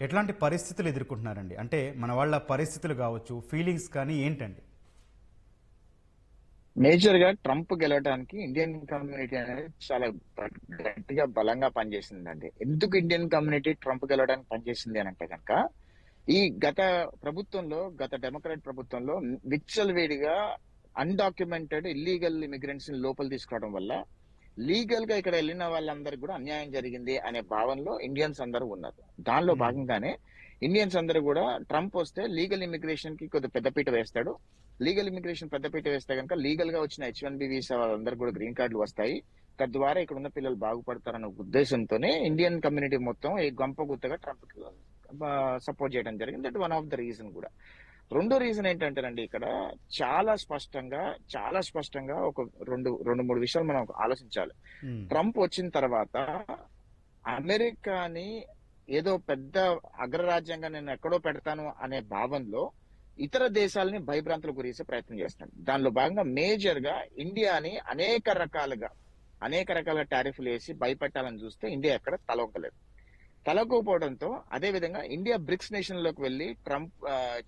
A: ఎట్లాంటి పరిస్థితులు ఎదుర్కొంటున్నారండి? అంటే మన వాళ్ళ పరిస్థితులు కావచ్చు, ఫీలింగ్స్ కానీ ఏంటండి?
B: మేజర్ గా ట్రంప్ గెలవడానికి ఇండియన్ కమ్యూనిటీ అనేది చాలా గట్టిగా బలంగా పనిచేసిందండి. ఎందుకు ఇండియన్ కమ్యూనిటీ ట్రంప్ గెలవడానికి పనిచేసింది అని అంటే కనుక, ఈ గత డెమోక్రాట్ ప్రభుత్వంలో విచ్చలవేడిగా అన్డాక్యుమెంటెడ్ ఇల్లీగల్ ఇమిగ్రెంట్స్ లోపల తీసుకురావడం వల్ల లీగల్ గా ఇక్కడ వెళ్ళిన వాళ్ళందరికీ కూడా అన్యాయం జరిగింది అనే భావనలో ఇండియన్స్ అందరూ ఉన్నారు. దానిలో భాగంగానే ఇండియన్స్ అందరూ కూడా ట్రంప్ వస్తే లీగల్ ఇమిగ్రేషన్ కి కొద్దిగా పెద్దపీట వేస్తాడు. లీగల్ ఇమిగ్రేషన్ పెద్దపీట వేస్తే కనుక లీగల్ గా వచ్చిన H-1B వీసా వాళ్ళందరూ కూడా గ్రీన్ కార్డులు వస్తాయి. తద్వారా ఇక్కడ ఉన్న పిల్లలు బాగుపడతారన్న ఉద్దేశంతోనే ఇండియన్ కమ్యూనిటీ మొత్తం ఈ గంప గుత్తగా ట్రంప్ సపోర్ట్ చేయడం జరిగింది. That one of the reason కూడా. రెండో రీజన్ ఏంటంటేనండి, ఇక్కడ చాలా స్పష్టంగా ఒక రెండు మూడు విషయాలు మనం ఆలోచించాలి. ట్రంప్ వచ్చిన తర్వాత అమెరికాని ఏదో పెద్ద అగ్రరాజ్యంగా నేను ఎక్కడో పెడతాను అనే భావనలో ఇతర దేశాలని భయభ్రాంతులకు గురిసే ప్రయత్నం చేస్తున్నాడు. దానిలో భాగంగా మేజర్ గా ఇండియాని అనేక రకాలుగా టారిఫ్లు వేసి భయపెట్టాలని చూస్తే ఇండియా ఎక్కడ తలకపోవడంతో అదే విధంగా ఇండియా బ్రిక్స్ నేషన్ లోకి వెళ్లి ట్రంప్,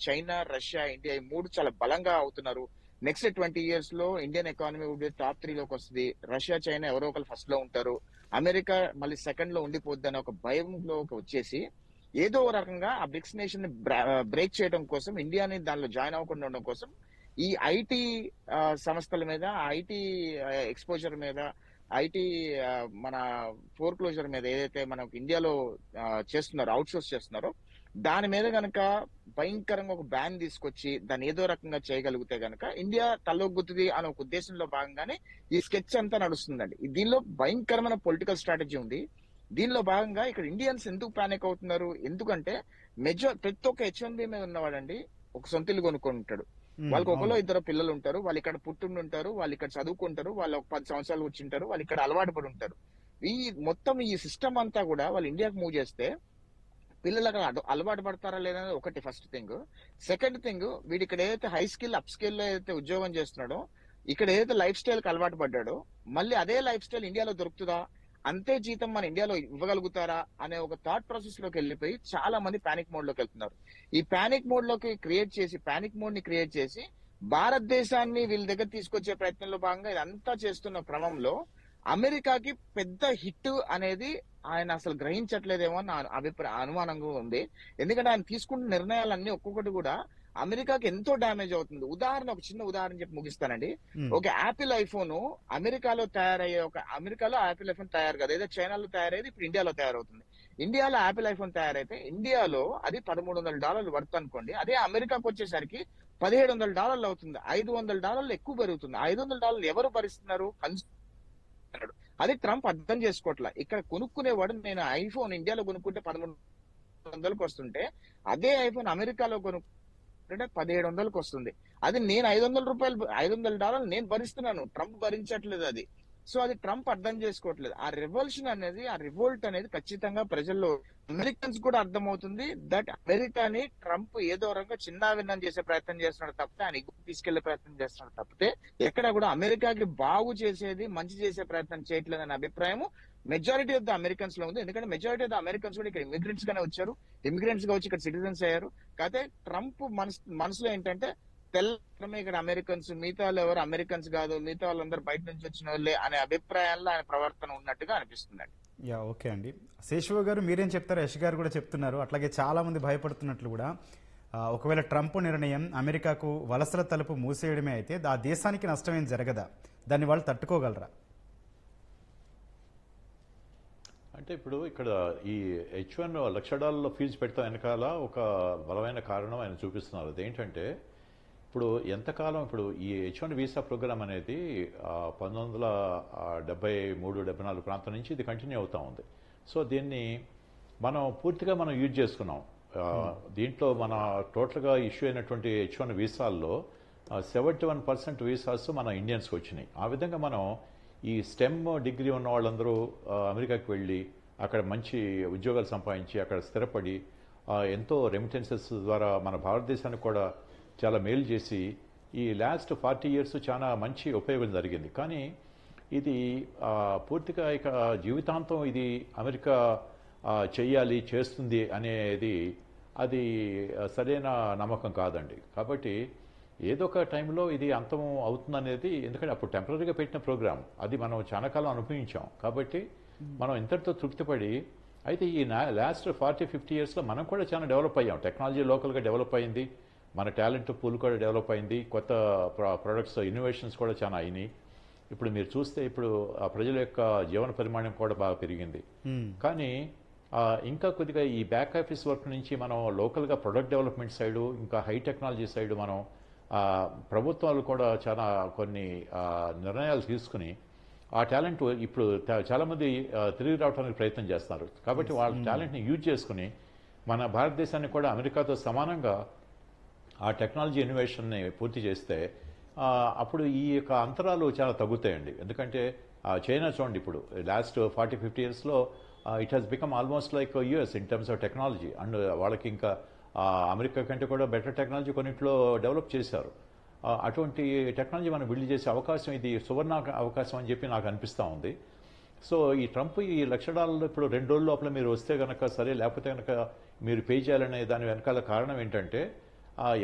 B: చైనా, రష్యా, ఇండియా ఈ మూడు చాలా బలంగా అవుతున్నారు. నెక్స్ట్ 20 years లో ఇండియన్ ఎకానమీ టాప్ 3 లోకి వస్తుంది. రష్యా, చైనా ఎవరో ఒకరు ఫస్ట్ లో ఉంటారు. అమెరికా మళ్ళీ సెకండ్ లో ఉండిపోద్ది అనే ఒక భయంలోకి వచ్చేసి ఏదో ఒక రకంగా ఆ బ్రిక్స్ నేషన్ ని బ్రేక్ చేయడం కోసం, ఇండియాని దానిలో జాయిన్ అవ్వకుండా ఉండడం కోసం ఈ ఐటీ సంస్థల మీద, ఐటీ ఎక్స్పోజర్ మీద, ఐటీ మన ఫోర్క్లోజర్ మీద ఏదైతే మనకు ఇండియాలో చేస్తున్నారో, అవుట్ సోర్స్ చేస్తున్నారో దాని మీద గనక భయంకరంగా ఒక బ్యాన్ తీసుకొచ్చి దాన్ని ఏదో రకంగా చేయగలిగితే గనక ఇండియా తలొగ్గుతుంది అనే ఒక ఉద్దేశంలో భాగంగానే ఈ స్కెచ్ అంతా నడుస్తుందండి. దీనిలో భయంకరమైన పొలిటికల్ స్ట్రాటజీ ఉంది. దీనిలో భాగంగా ఇక్కడ ఇండియన్స్ ఎందుకు పానిక్ అవుతున్నారు? ఎందుకంటే ప్రతి ఒక్క H-1B మీద ఉన్నవాడండి ఒక సొంత ఇల్లు కొనుక్కుంటాడు. వాళ్ళకి ఒకలో ఇద్దరు పిల్లలు ఉంటారు, వాళ్ళు ఇక్కడ పుట్టుండి ఉంటారు, వాళ్ళు ఇక్కడ చదువుకుంటారు, వాళ్ళు ఒక 10 సంవత్సరాలు వచ్చింటారు, వాళ్ళు ఇక్కడ అలవాటు పడి ఉంటారు. ఈ మొత్తం ఈ సిస్టమ్ అంతా కూడా వాళ్ళు ఇండియాకి మూవ్ చేస్తే పిల్లలు అక్కడ అలవాటు పడతారా లేదనేది ఒకటి ఫస్ట్ థింగ్. సెకండ్ థింగ్, వీడు ఇక్కడ ఏదైతే హై స్కిల్, అప్ స్కిల్ లో ఏదైతే ఉద్యోగం చేస్తున్నాడో, ఇక్కడ ఏదైతే లైఫ్ స్టైల్ కి అలవాటు పడ్డాడో మళ్ళీ అదే లైఫ్ స్టైల్ ఇండియాలో దొరుకుతుందా, అంతే జీతం మన ఇండియాలో ఇవ్వగలుగుతారా అనే ఒక థాట్ ప్రాసెస్ లోకి వెళ్ళిపోయి చాలా మంది పానిక్ మోడ్ లోకి వెళ్తున్నారు. ఈ పానిక్ మోడ్ ని క్రియేట్ చేసి భారతదేశాన్ని వీళ్ళ దగ్గర తీసుకొచ్చే ప్రయత్నంలో భాగంగా ఇదంతా చేస్తున్న క్రమంలో అమెరికాకి పెద్ద హిట్ అనేది ఆయన అసలు గ్రహించట్లేదేమో అని నా అనుమానంగా ఉంది. ఎందుకంటే ఆయన తీసుకున్న నిర్ణయాలన్నీ ఒక్కొక్కటి కూడా అమెరికాకి ఎంతో డ్యామేజ్ అవుతుంది. ఒక చిన్న ఉదాహరణ చెప్పి ముగిస్తానండి. ఒక యాపిల్ ఐఫోన్ అమెరికాలో యాపిల్ ఐఫోన్ తయారు కాదు, ఏదో చైనాలో తయారయ్యేది ఇప్పుడు ఇండియాలో తయారవుతుంది. ఇండియాలో యాపిల్ ఐఫోన్ తయారైతే ఇండియాలో అది $1,300 వర్త్ అనుకోండి. అదే అమెరికాకు వచ్చేసరికి $1,700 అవుతుంది. $500 ఎక్కువ పెరుగుతుంది. $500 ఎవరు భరిస్తున్నారు? కన్స్యూమర్. అది ట్రంప్ అర్థం చేసుకోవట్లా. ఇక్కడ కొనుక్కునేవాడు, నేను ఐఫోన్ ఇండియాలో కొనుక్కుంటే $1,300 వస్తుంటే అదే ఐఫోన్ అమెరికాలో కొనుక్కుంటే $1,700 వస్తుంది. అది నేను $500 నేను భరిస్తున్నాను, ట్రంప్ భరించట్లేదు అది. సో అది ట్రంప్ అర్థం చేసుకోవట్లేదు. ఆ రివోల్ట్ అనేది ఖచ్చితంగా ప్రజల్లో అమెరికన్స్ కూడా అర్థమవుతుంది. దట్ అమెరికాని ట్రంప్ ఏదో రకంగా చిన్నాభిన్నం చేసే ప్రయత్నం చేస్తున్నాడు తప్పితే, ఆయన తీసుకెళ్లే ప్రయత్నం చేస్తున్నాడు తప్పితే ఎక్కడ కూడా అమెరికాకి బాగు చేసేది, మంచి చేసే ప్రయత్నం చేయట్లేదు అనే అభిప్రాయం మెజారిటీ ఆఫ్ ద అమెరికన్స్ లో ఉంది. ఎందుకంటే మెజారిటీ ఆఫ్ ద అమెరికన్స్ కూడా ఇక్కడ ఇమిగ్రెంట్స్ గానే వచ్చారు, ఇమిగ్రెంట్స్ గా వచ్చి ఇక్కడ సిటిజన్స్ అయ్యారు. కాకపోతే ట్రంప్ మనసులో ఏంటంటే తెల్లమే ఇక్కడ అమెరికన్స్, మిగతా వాళ్ళు ఎవరు అమెరికన్స్ కాదు, మిగతా వాళ్ళందరూ బయట నుంచి వచ్చిన వాళ్ళే అనే అభిప్రాయాల్లో ఆయన ప్రవర్తన ఉన్నట్టుగా అనిపిస్తుందండి.
A: ఓకే అండి. శేషవ గారు మీరేం చెప్తారు? యశ్ గారు కూడా చెప్తున్నారు, అట్లాగే చాలా మంది భయపడుతున్నట్లు కూడా. ఒకవేళ ట్రంప్ నిర్ణయం అమెరికాకు వలసల తలుపు మూసేయడమే అయితే ఆ దేశానికి నష్టమేం జరగదా? దాన్ని వాళ్ళు తట్టుకోగలరా?
C: అంటే ఇప్పుడు ఇక్కడ ఈ H1 $1,00,000 ఫీజు పెడతాం వెనకాల ఒక బలమైన కారణం ఆయన చూపిస్తున్నారు. అదేంటంటే ఇప్పుడు ఎంతకాలం ఇప్పుడు ఈ H1 వీసా ప్రోగ్రామ్ అనేది 1973-74 ప్రాంతం నుంచి ఇది కంటిన్యూ అవుతా ఉంది. సో దీన్ని పూర్తిగా యూజ్ చేసుకున్నాం. దీంట్లో మన టోటల్గా ఇష్యూ అయినటువంటి H1 వీసాల్లో 71% వీసాస్ మన ఇండియన్స్కి వచ్చినాయి. ఆ విధంగా మనం ఈ స్టెమ్ డిగ్రీ ఉన్న వాళ్ళందరూ అమెరికాకి వెళ్ళి అక్కడ మంచి ఉద్యోగాలు సంపాదించి అక్కడ స్థిరపడి ఎంతో రెమిటెన్సెస్ ద్వారా మన భారతదేశానికి కూడా చాలా మేలు చేసి ఈ లాస్ట్ 40 years చాలా మంచి ఉపయోగం జరిగింది. కానీ ఇది పూర్తిగా ఇక జీవితాంతం ఇది అమెరికా చేస్తుంది అనేది అది సరైన నమ్మకం కాదండి. కాబట్టి ఏదో ఒక టైంలో ఇది అంతం అవుతుందనేది, ఎందుకంటే అప్పుడు టెంపరీగా పెట్టిన ప్రోగ్రామ్ అది మనం చాలా కాలం అనుభవించాం. కాబట్టి మనం ఇంతటితో తృప్తిపడి, అయితే ఈ లాస్ట్ 40-50 yearsలో మనం కూడా చాలా డెవలప్ అయ్యాం. టెక్నాలజీ లోకల్గా డెవలప్ అయింది, మన టాలెంట్ పూల్ కూడా డెవలప్ అయింది, కొత్త ప్రొడక్ట్స్ ఇన్నోవేషన్స్ కూడా చాలా అయినాయి. ఇప్పుడు మీరు చూస్తే ఇప్పుడు ప్రజల యొక్క జీవన పరిమాణం కూడా బాగా పెరిగింది. కానీ ఇంకా కొద్దిగా ఈ బ్యాక్ ఆఫీస్ వర్క్ నుంచి మనం లోకల్గా ప్రొడక్ట్ డెవలప్మెంట్ సైడు, ఇంకా హై టెక్నాలజీ సైడు మనం ప్రభుత్వాలు కూడా చాలా కొన్ని నిర్ణయాలు తీసుకుని ఆ టాలెంట్ ఇప్పుడు చాలామంది తిరిగి రావడానికి ప్రయత్నం చేస్తున్నారు. కాబట్టి వాళ్ళ టాలెంట్ని యూజ్ చేసుకుని మన భారతదేశాన్ని కూడా అమెరికాతో సమానంగా ఆ టెక్నాలజీ ఇన్నోవేషన్ని పూర్తి చేస్తే అప్పుడు ఈ యొక్క అంతరాలు చాలా తగ్గుతాయండి. ఎందుకంటే చైనా చూడండి, ఇప్పుడు లాస్ట్ 40-50 yearsలో it has become almost like US in terms of technology. And వాళ్ళకి ఇంకా అమెరికా కంటే కూడా బెటర్ టెక్నాలజీ కొన్నింటిలో డెవలప్ చేశారు. అటువంటి టెక్నాలజీ మనం బిల్డ్ చేసే అవకాశం, ఇది సువర్ణ అవకాశం అని చెప్పి నాకు అనిపిస్తూ ఉంది. సో ఈ ట్రంప్ ఈ $1,00,000 ఇప్పుడు 2 రోజుల లోపల మీరు వస్తే కనుక సరే, లేకపోతే కనుక మీరు పే చేయాలనే దాని వెనకాల కారణం ఏంటంటే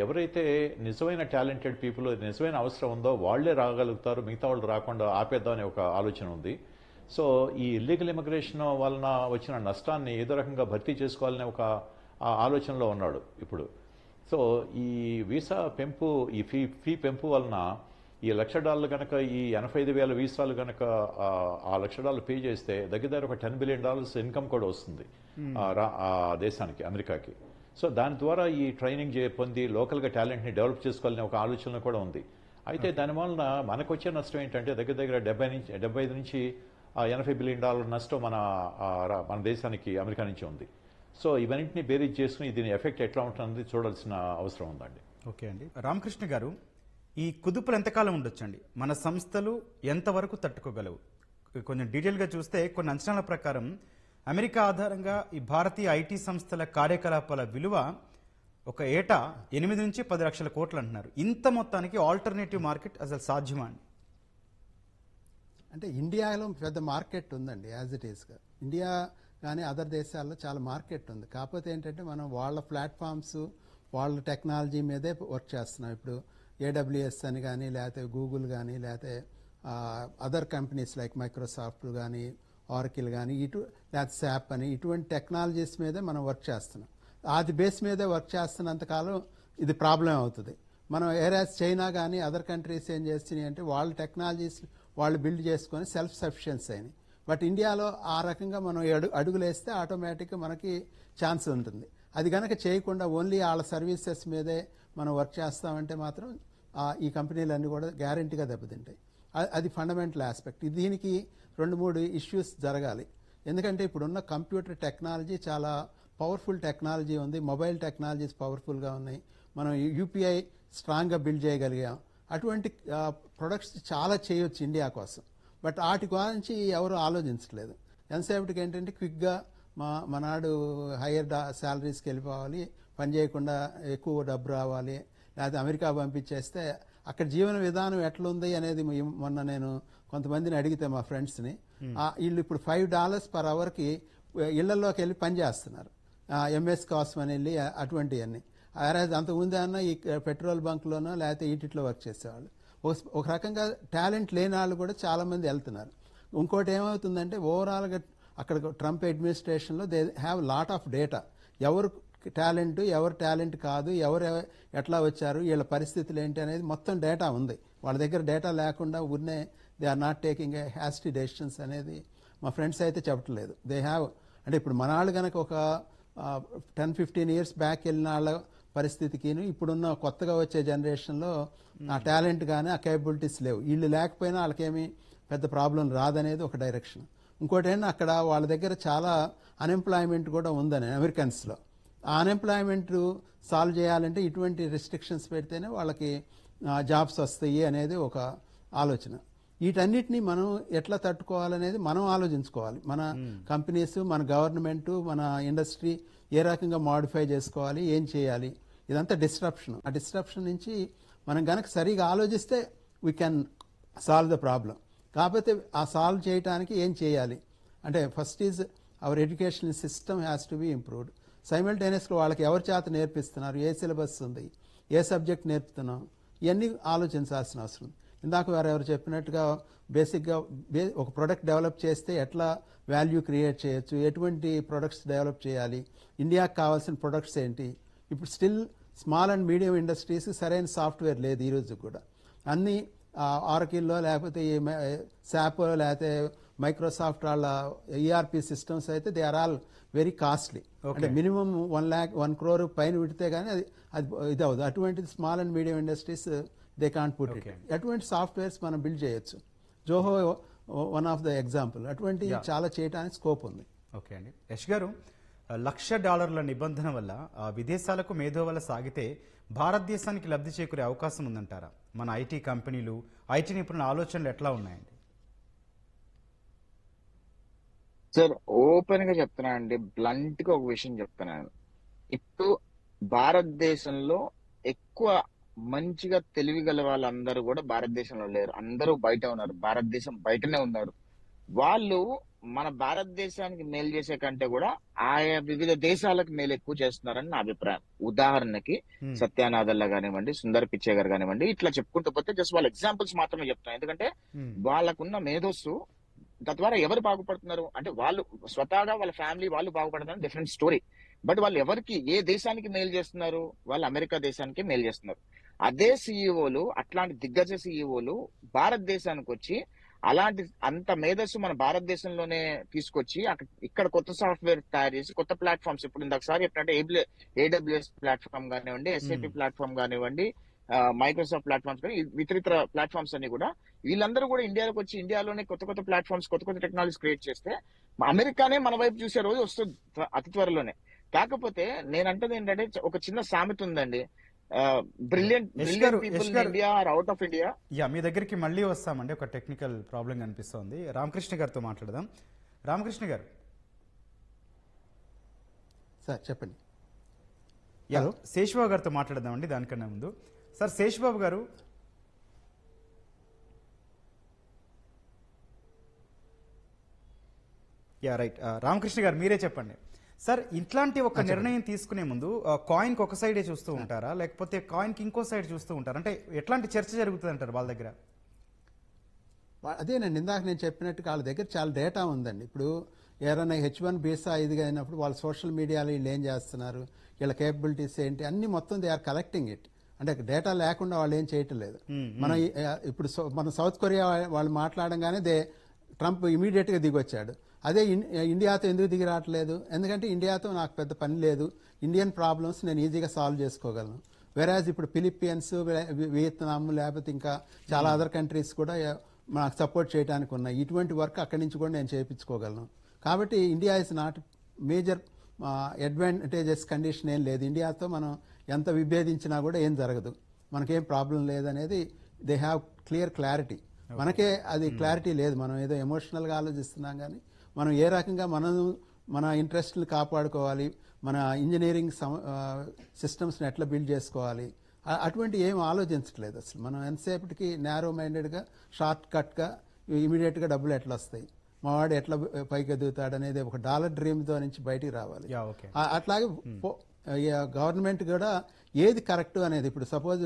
C: ఎవరైతే నిజమైన టాలెంటెడ్ పీపుల్, నిజమైన అవసరం ఉందో వాళ్లే రాగలుగుతారు, మిగతా వాళ్ళు రాకుండా ఆపేద్దామనే ఒక ఆలోచన ఉంది. సో ఈ ఇల్లీగల్ ఇమిగ్రేషన్ వలన వచ్చిన నష్టాన్ని ఏదో రకంగా భర్తీ చేసుకోవాలనే ఒక ఆలోచనలో ఉన్నాడు ఇప్పుడు. సో ఈ వీసా పెంపు, ఈ ఫీ పెంపు వలన ఈ $1,00,000 కనుక, ఈ 85,000 వీసాలు కనుక ఆ $1,00,000 పే చేస్తే దగ్గర ఒక $10 billion ఇన్కమ్ కూడా వస్తుంది దేశానికి, అమెరికాకి. సో దాని ద్వారా ఈ ట్రైనింగ్ పొంది లోకల్గా టాలెంట్ని డెవలప్ చేసుకోవాలనే ఒక ఆలోచన కూడా ఉంది. అయితే దానివలన మనకు వచ్చే నష్టం ఏంటంటే దగ్గర 75 నుంచి $80 billion నష్టం మన దేశానికి అమెరికా నుంచి ఉంది. సో ఇవన్నింటినీ బేరీజ్ చేసుకుని దీని ఎఫెక్ట్ ఎట్లా ఉంటుందని చూడాల్సిన అవసరం ఉందండి.
A: ఓకే అండి. రామకృష్ణ గారు, ఈ కుదుపులు ఎంతకాలం ఉండొచ్చండి? మన సంస్థలు ఎంతవరకు తట్టుకోగలవు? కొంచెం డీటెయిల్గా చూస్తే కొన్ని అంచనాల ప్రకారం అమెరికా ఆధారంగా ఈ భారతీయ ఐటీ సంస్థల కార్యకలాపాల విలువ ఒక ఏటా 8 నుంచి 10 లక్షల కోట్లు అంటున్నారు. ఇంత మొత్తానికి ఆల్టర్నేటివ్ మార్కెట్ అసలు సాధ్యమా అండి?
D: అంటే ఇండియాలో పెద్ద మార్కెట్ ఉందండి, యాజ్ ఇట్ ఈస్గా. ఇండియా కానీ అదర్ దేశాల్లో చాలా మార్కెట్ ఉంది. కాకపోతే ఏంటంటే మనం వాళ్ళ ప్లాట్ఫామ్స్, వాళ్ళ టెక్నాలజీ మీదే వర్క్ చేస్తున్నాం. ఇప్పుడు ఏడబ్ల్యూఎస్ అని కానీ లేకపోతే గూగుల్ కానీ లేకపోతే అదర్ కంపెనీస్ లైక్ మైక్రోసాఫ్ట్ కానీ ఆరకిల్ కానీ లేకపోతే శాప్ అని ఇటువంటి టెక్నాలజీస్ మీదే మనం వర్క్ చేస్తున్నాం. అది బేస్ మీదే వర్క్ చేస్తున్నంతకాలం ఇది ప్రాబ్లం అవుతుంది. మనం ఏరాస్ చైనా కానీ అదర్ కంట్రీస్ ఏం చేస్తున్నాయి అంటే వాళ్ళ టెక్నాలజీస్ వాళ్ళు బిల్డ్ చేసుకొని సెల్ఫ్ సఫిషియన్సీ అయినాయి. బట్ ఇండియాలో ఆ రకంగా మనం అడుగులేస్తే ఆటోమేటిక్గా మనకి ఛాన్స్ ఉంటుంది. అది కనుక చేయకుండా ఓన్లీ వాళ్ళ సర్వీసెస్ మీదే మనం వర్క్ చేస్తామంటే మాత్రం ఈ కంపెనీలన్నీ కూడా గ్యారంటీగా దెబ్బతింటాయి. అది ఫండమెంటల్ ఆస్పెక్ట్. దీనికి 2-3 ఇష్యూస్ జరగాలి. ఎందుకంటే ఇప్పుడున్న కంప్యూటర్ టెక్నాలజీ చాలా పవర్ఫుల్ టెక్నాలజీ ఉంది. మొబైల్ టెక్నాలజీస్ పవర్ఫుల్గా ఉన్నాయి. మనం యూపీఐ స్ట్రాంగ్గా బిల్డ్ చేయగలిగాం. అటువంటి ప్రొడక్ట్స్ చాలా చేయొచ్చు ఇండియా కోసం. బట్ వాటి గురించి ఎవరు ఆలోచించట్లేదు. ఎంతసేపటికి ఏంటంటే క్విక్గా మనాడు హయ్యర్ శాలరీస్కి వెళ్ళిపోవాలి, పని చేయకుండా ఎక్కువ డబ్బు రావాలి, లేకపోతే అమెరికా పంపించేస్తే అక్కడ జీవన విధానం ఎట్లుంది అనేది మొన్న నేను కొంతమందిని అడిగితే మా ఫ్రెండ్స్ని, వీళ్ళు ఇప్పుడు $5 per hourకి ఇళ్లలోకి వెళ్ళి పని చేస్తున్నారు. ఎంఎస్ కోసం అని వెళ్ళి అటువంటివన్నీ. అంతకుముందు అన్న ఈ పెట్రోల్ బంక్లోనో లేకపోతే ఈటిట్లో వర్క్ చేసేవాళ్ళు. ఒక రకంగా టాలెంట్ లేని వాళ్ళు కూడా చాలా మంది వెళ్తున్నారు. ఇంకోటి ఏమవుతుందంటే ఓవరాల్గా అక్కడ ట్రంప్ అడ్మినిస్ట్రేషన్లో they have lot of data. ఎవరు టాలెంట్ కాదు, ఎవరు ఎట్లా వచ్చారు, వీళ్ళ పరిస్థితులు ఏంటి అనేది మొత్తం డేటా ఉంది. వాళ్ళ దగ్గర డేటా లేకుండా ఉన్నే they are not taking a hasty decisions అనేది మా ఫ్రెండ్స్ అయితే చెప్పట్లేదు. దే హ్యావ్ అంటే ఇప్పుడు మన వాళ్ళు కనుక ఒక 10-15 years బ్యాక్ వెళ్ళిన వాళ్ళ పరిస్థితికి ఇప్పుడున్న కొత్తగా వచ్చే జనరేషన్లో ఆ టాలెంట్ కానీ ఆ కేపబిలిటీస్ లేవు. వీళ్ళు లేకపోయినా వాళ్ళకేమీ పెద్ద ప్రాబ్లం రాదనేది ఒక డైరెక్షన్. ఇంకోటి ఏంటంటే అక్కడ వాళ్ళ దగ్గర చాలా అన్ఎంప్లాయ్మెంట్ కూడా ఉందని అమెరికన్స్లో. ఆ అన్ఎంప్లాయ్మెంట్ సాల్వ్ చేయాలంటే ఇటువంటి రిస్ట్రిక్షన్స్ పెడితేనే వాళ్ళకి జాబ్స్ వస్తాయి అనేది ఒక ఆలోచన. వీటన్నిటిని మనం ఎట్లా తట్టుకోవాలనేది మనం ఆలోచించుకోవాలి. మన కంపెనీస్, మన గవర్నమెంట్, మన ఇండస్ట్రీ ఏ రకంగా మాడిఫై చేసుకోవాలి, ఏం చేయాలి, ఇదంతా డిస్ట్రప్షన్. ఆ డిస్ట్రప్షన్ నుంచి మనం గనక సరిగా ఆలోచిస్తే we can solve the problem. కాకపోతే ఆ సాల్వ్ చేయడానికి ఏం చేయాలి అంటే first is our educational system has to be improved. సైమల్టేనియస్గా వాళ్ళకి ఎవరి చేత నేర్పిస్తున్నారు, ఏ సిలబస్ ఉంది, ఏ సబ్జెక్ట్ నేర్పుతున్నాం, ఇవన్నీ ఆలోచించాల్సిన అవసరం. ఇందాక ఎవరు చెప్పినట్టుగా బేసిక్గా ఒక ప్రొడక్ట్ డెవలప్ చేస్తే ఎట్లా వాల్యూ క్రియేట్ చేయొచ్చు, ఎటువంటి ప్రొడక్ట్స్ డెవలప్ చేయాలి, ఇండియాకి కావాల్సిన ప్రొడక్ట్స్ ఏంటి. ఇప్పుడు still small and medium industries సరైన సాఫ్ట్వేర్ లేదు ఈరోజు కూడా. అన్నీ ఆరకిల్లో లేకపోతే శాప్ లేకపోతే మైక్రోసాఫ్ట్ వాళ్ళ ఈఆర్పి సిస్టమ్స్ అయితే they are all very costly. అంటే మినిమం 1 crore పైన పెడితే కానీ అది ఇది అవ్వదు. అటువంటి small and medium industries they can't put it. అటువంటి సాఫ్ట్వేర్స్ మనం బిల్డ్ చేయొచ్చు. Zoho one of the example. అటువంటి చాలా చేయడానికి స్కోప్ ఉంది.
A: ఓకే అండి. యష్ గారు, $1,00,000 నిబంధన వల్ల విదేశాలకు మేధో వల్ల సాగితే భారతదేశానికి లబ్ధి చేకూరే అవకాశం ఉందంటారా? మన ఐటీ కంపెనీలు, ఐటీ నిపుణుల ఆలోచనలు ఎట్లా ఉన్నాయండి?
B: సార్ ఓపెన్ గా చెప్తున్నా అండి, బ్లంట్ గా ఒక విషయం చెప్తున్నాను. ఇప్పుడు భారతదేశంలో ఎక్కువ మంచిగా తెలివిగల వాళ్ళందరూ కూడా భారతదేశంలో లేరు. అందరూ బయట ఉన్నారు, భారతదేశం బయటనే ఉన్నారు. వాళ్ళు మన భారతదేశానికి మేలు చేసే కంటే కూడా ఆయా వివిధ దేశాలకు మేలు ఎక్కువ చేస్తున్నారని నా అభిప్రాయం. ఉదాహరణకి సత్యానాథల్లా కానివ్వండి, సుందర్ పిచ్చే గారు కానివ్వండి, ఇట్లా చెప్పుకుంటూ పోతే జస్ట్ వాళ్ళ ఎగ్జాంపుల్స్ మాత్రమే చెప్తాను. ఎందుకంటే వాళ్ళకున్న మేధస్సు తద్వారా ఎవరు బాగుపడుతున్నారు అంటే వాళ్ళు స్వతహాగా వాళ్ళ ఫ్యామిలీ వాళ్ళు బాగుపడుతున్నారు, డిఫరెంట్ స్టోరీ. బట్ వాళ్ళు ఎవరికి ఏ దేశానికి మేలు చేస్తున్నారు? వాళ్ళు అమెరికా దేశానికి మేలు చేస్తున్నారు. అదే సీఈఓలు, అట్లాంటి దిగ్గజ సీఈఓలు భారతదేశానికి వచ్చి అలాంటి అంత మేధస్సు మన భారతదేశంలోనే తీసుకొచ్చి ఇక్కడ కొత్త సాఫ్ట్వేర్ తయారు చేసి కొత్త ప్లాట్ఫామ్స్, ఇప్పుడు ఇందాకసారి చెప్పినట్టే AWS ప్లాట్ఫామ్ కానివ్వండి, SAP ప్లాట్ఫామ్ కానివ్వండి, మైక్రోసాఫ్ట్ ప్లాట్ఫామ్స్ కానీ ఇతర ప్లాట్ఫామ్స్ అన్ని కూడా వీళ్ళందరూ కూడా ఇండియాలోకి వచ్చి ఇండియాలోనే కొత్త కొత్త ప్లాట్ఫామ్స్, కొత్త కొత్త టెక్నాలజీస్ క్రియేట్ చేస్తే అమెరికానే మన వైపు చూసే రోజు వస్తుంది అతి త్వరలోనే. కాకపోతే నేనంటది ఏంటంటే ఒక చిన్న సామెత ఉందండి, brilliant people in India are out of India.
A: మీ దగ్గరికి మళ్ళీ వస్తామండి. ఒక టెక్నికల్ ప్రాబ్లం కనిపిస్తోంది. రామకృష్ణ గారితో మాట్లాడదాం. రామకృష్ణ గారు
D: సార్ చెప్పండి.
A: శేషబాబు గారితో మాట్లాడదామండి. దానికన్నా ముందు సార్, శేషబాబు గారు, రైట్, రామకృష్ణ గారు మీరే చెప్పండి. సార్ ఇట్లాంటి ఒక నిర్ణయం తీసుకునే ముందు కాయిన్కి ఒక సైడే చూస్తూ ఉంటారా, లేకపోతే కాయిన్కి ఇంకో సైడ్ చూస్తూ ఉంటారా? అంటే ఎట్లాంటి చర్చ జరుగుతుంది అంటారు వాళ్ళ దగ్గర?
D: అదేనండి, ఇందాక నేను చెప్పినట్టుగా వాళ్ళ దగ్గర చాలా డేటా ఉందండి. ఇప్పుడు ఎవరైనా H1 వీసా ఇదిగా అయినప్పుడు వాళ్ళు సోషల్ మీడియాలో వీళ్ళు ఏం చేస్తున్నారు, వీళ్ళ కేపబిలిటీస్ ఏంటి అన్ని మొత్తం దే ఆర్ కలెక్టింగ్ ఇట్. అంటే డేటా లేకుండా వాళ్ళు ఏం చేయటం లేదు. మనం ఇప్పుడు మన సౌత్ కొరియా వాళ్ళు మాట్లాడంగానే ట్రంప్ ఇమీడియట్ గా దిగొచ్చాడు. అదే ఇండియాతో ఎందుకు దిగి రావట్లేదు? ఎందుకంటే ఇండియాతో నాకు పెద్ద పని లేదు, ఇండియన్ ప్రాబ్లమ్స్ నేను ఈజీగా సాల్వ్ చేసుకోగలను. వెరాజ్ ఇప్పుడు ఫిలిప్పీన్స్, వియత్నాం, లేకపోతే ఇంకా చాలా అదర్ కంట్రీస్ కూడా నాకు సపోర్ట్ చేయడానికి ఉన్నాయి. ఇటువంటి వర్క్ అక్కడి నుంచి కూడా నేను చేయించుకోగలను. కాబట్టి India is not major advantages condition ఏం లేదు. ఇండియాతో మనం ఎంత విభేదించినా కూడా ఏం జరగదు, మనకేం ప్రాబ్లం లేదనేది దే హ్యావ్ క్లారిటీ. మనకే అది క్లారిటీ లేదు. మనం ఏదో ఎమోషనల్గా ఆలోచిస్తున్నాం, కానీ మనం ఏ రకంగా మన ఇంట్రెస్ట్ని కాపాడుకోవాలి, మన ఇంజనీరింగ్ సిస్టమ్స్ని ఎట్లా బిల్డ్ చేసుకోవాలి, అటువంటి ఏం ఆలోచించట్లేదు అసలు. మనం ఎంతసేపటికి నేరో మైండెడ్గా షార్ట్ కట్గా ఇమీడియట్గా డబ్బులు ఎట్లా వస్తాయి, మావాడు ఎట్లా పైకి ఎదుగుతాడు అనేది ఒక డాలర్ డ్రీమ్తో నుంచి బయటికి రావాలి. అట్లాగే గవర్నమెంట్ కూడా ఏది కరెక్ట్ అనేది, ఇప్పుడు సపోజ్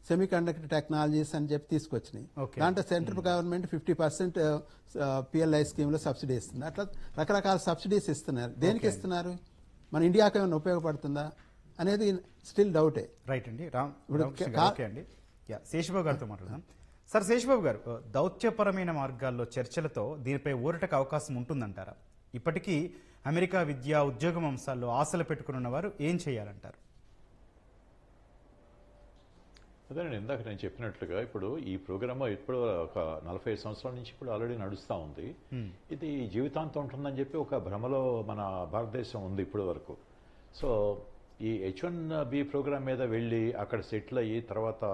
D: సెమీ కండక్టర్ టెక్నాలజీస్ అని చెప్పి తీసుకొచ్చినాయి. దాంట్లో సెంట్రల్ గవర్నమెంట్ 50% PLI స్కీమ్ లో సబ్సిడీ ఇస్తుంది. అట్లా రకరకాల సబ్సిడీస్ ఇస్తున్నారు. దేనికి ఇస్తున్నారు? మన ఇండియాకి ఏమైనా ఉపయోగపడుతుందా అనేది స్టిల్ డౌటే.
A: రైట్ అండి. శేషబాబు గారితో మాట్లాడదాం. సార్ శేషబాబు గారు, దౌత్యపరమైన మార్గాల్లో చర్చలతో దీనిపై ఊరటకు అవకాశం ఉంటుందంటారా? ఇప్పటికీ అమెరికా విద్యా ఉద్యోగం అంశాల్లో ఆశలు పెట్టుకున్న వారు ఏం చేయాలంటారు?
C: అదేనండి, ఇందాక నేను చెప్పినట్లుగా ఇప్పుడు ఈ ప్రోగ్రామ్ ఇప్పుడు ఒక 45 సంవత్సరాల నుంచి ఇప్పుడు ఆల్రెడీ నడుస్తూ ఉంది. ఇది జీవితాంతం ఉంటుందని చెప్పి ఒక భ్రమలో మన భారతదేశం ఉంది ఇప్పటి వరకు. సో ఈ H1B ప్రోగ్రామ్ మీద వెళ్ళి అక్కడ సెటిల్ అయ్యి తర్వాత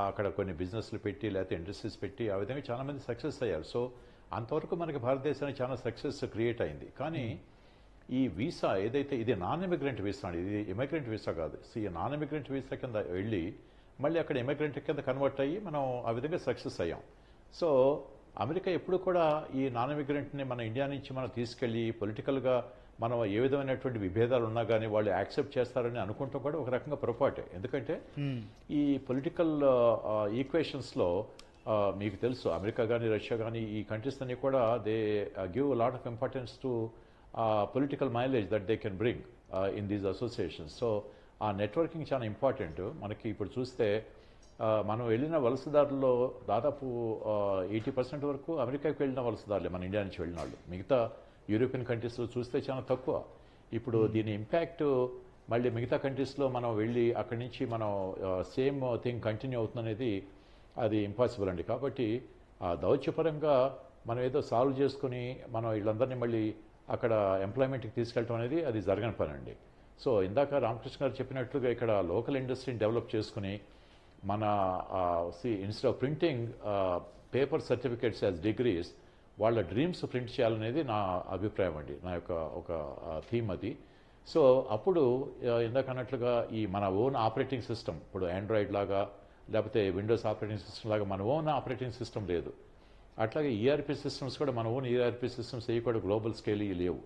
C: అక్కడ కొన్ని బిజినెస్లు పెట్టి లేకపోతే ఇండస్ట్రీస్ పెట్టి ఆ విధంగా చాలామంది సక్సెస్ అయ్యారు. సో అంతవరకు మనకి భారతదేశానికి చాలా సక్సెస్ క్రియేట్ అయింది. కానీ ఈ వీసా ఏదైతే ఇది నాన్ ఇమిగ్రెంట్ వీసా అండి, ఇది ఇమిగ్రెంట్ వీసా కాదు. ఈ నాన్ ఇమిగ్రెంట్ వీసా కింద వెళ్ళి మళ్ళీ అక్కడ ఇమిగ్రెంట్ కింద కన్వర్ట్ అయ్యి మనం ఆ విధంగా సక్సెస్ అయ్యాం. సో అమెరికా ఎప్పుడు కూడా ఈ నాన్ ఇమిగ్రెంట్ని మన ఇండియా నుంచి మనం తీసుకెళ్ళి పొలిటికల్గా మనం ఏ విధమైనటువంటి విభేదాలు ఉన్నా కానీ వాళ్ళు యాక్సెప్ట్ చేస్తారని అనుకుంటాం కూడా ఒక రకంగా పొరపాటే. ఎందుకంటే ఈ పొలిటికల్ ఈక్వేషన్స్లో మీకు తెలుసు అమెరికా కానీ రష్యా కానీ ఈ కంట్రీస్ అన్ని కూడా they give lot of importance to political mileage that they can bring in these associations. So ఆ నెట్వర్కింగ్ చాలా ఇంపార్టెంట్. మనకి ఇప్పుడు చూస్తే మనం వెళ్ళిన వలసదారుల్లో దాదాపు 80% వరకు అమెరికాకి వెళ్ళిన వలసదారులే మన ఇండియా నుంచి వెళ్ళిన వాళ్ళు. మిగతా యూరోపియన్ కంట్రీస్లో చూస్తే చాలా తక్కువ. ఇప్పుడు దీని ఇంపాక్ట్ మళ్ళీ మిగతా కంట్రీస్లో మనం వెళ్ళి అక్కడి నుంచి మనం సేమ్ థింగ్ కంటిన్యూ అవుతుందనేది అది ఇంపాసిబుల్ అండి. కాబట్టి దౌత్యపరంగా మనం ఏదో సాల్వ్ చేసుకుని మనం వీళ్ళందరినీ మళ్ళీ అక్కడ ఎంప్లాయ్మెంట్కి తీసుకెళ్ళటం అనేది అది జరగని పని అండి. సో ఇందాక రామకృష్ణ గారు చెప్పినట్లుగా ఇక్కడ లోకల్ ఇండస్ట్రీని డెవలప్ చేసుకుని మన instead of printing paper certificates as degrees వాళ్ళ డ్రీమ్స్ ప్రింట్ చేయాలనేది నా అభిప్రాయం అండి, నా యొక్క ఒక థీమ్ అది. సో అప్పుడు ఇందాక అన్నట్లుగా ఈ మన ఓన్ ఆపరేటింగ్ సిస్టమ్, ఇప్పుడు ఆండ్రాయిడ్ లాగా లేకపోతే విండోస్ ఆపరేటింగ్ సిస్టమ్ లాగా మన ఓన్ ఆపరేటింగ్ సిస్టమ్ లేదు. అట్లాగే ఈఆర్పీ సిస్టమ్స్ కూడా మన ఓన్ ఈఆర్పీ సిస్టమ్స్ అవి కూడా గ్లోబల్ స్కేల్ లేవు.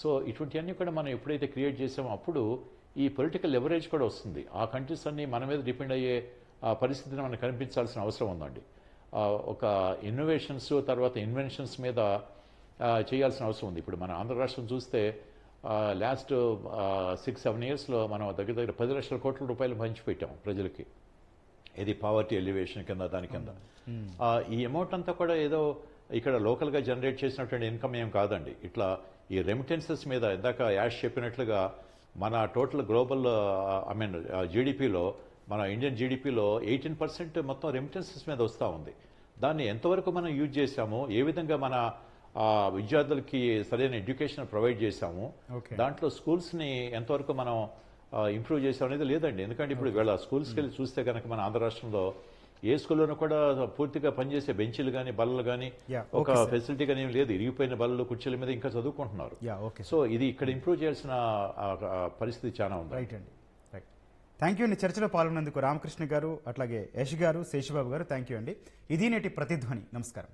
C: సో ఇటువంటివన్నీ కూడా మనం ఎప్పుడైతే క్రియేట్ చేసామో అప్పుడు ఈ పొలిటికల్ లెవరేజ్ కూడా వస్తుంది. ఆ కంట్రీస్ అన్ని మన మీద డిపెండ్ అయ్యే పరిస్థితిని మనకు కనిపించాల్సిన అవసరం ఉందండి. ఒక ఇన్నోవేషన్స్ తర్వాత ఇన్వెన్షన్స్ మీద చేయాల్సిన అవసరం ఉంది. ఇప్పుడు మన ఆంధ్ర రాష్ట్రం చూస్తే లాస్ట్ 6-7 ఇయర్స్లో మనం దగ్గర 10 లక్షల కోట్ల రూపాయలు పంచిపెట్టాం ప్రజలకి. ఇది పావర్టీ ఎలివేషన్ కింద దాని కింద. ఈ అమౌంట్ అంతా కూడా ఏదో ఇక్కడ లోకల్గా జనరేట్ చేసినటువంటి ఇన్కమ్ ఏం కాదండి. ఇట్లా ఈ రెమిటెన్సెస్ మీద ఇందాక యాష్ చెప్పినట్లుగా మన టోటల్ గ్లోబల్ జీడిపిలో మన ఇండియన్ జీడిపిలో 18% మొత్తం రెమిటెన్సెస్ మీద వస్తూ ఉంది. దాన్ని ఎంతవరకు మనం యూజ్ చేశాము, ఏ విధంగా మన విద్యార్థులకి సరైన ఎడ్యుకేషన్ ప్రొవైడ్ చేశాము, దాంట్లో స్కూల్స్ని ఎంతవరకు మనం ఇంప్రూవ్ చేసాం అనేది లేదండి. ఎందుకంటే ఇప్పుడు వీళ్ళ స్కూల్స్కి వెళ్ళి చూస్తే కనుక మన ఆంధ్ర రాష్ట్రంలో ఏ స్కూల్లోనూ కూడా పూర్తిగా పనిచేసే బెంచీలు కానీ బల్లలు కానీ ఒక ఫెసిలిటీ కానీ ఏం లేదు. ఇరిగిపోయిన బల్లలు కుర్చీల మీద ఇంకా చదువుకుంటున్నారు. సో ఇది ఇక్కడ ఇంప్రూవ్ చేయాల్సిన పరిస్థితి చాలా ఉంది.
A: రైట్ అండి, రైట్. థ్యాంక్ యూ అండి. చర్చలో పాల్గొన్నందుకు రామకృష్ణ గారు, అట్లాగే యశ్ గారు, శేషబాబు గారు థ్యాంక్ యూ అండి. ఇది నేటి ప్రతిధ్వని. నమస్కారం.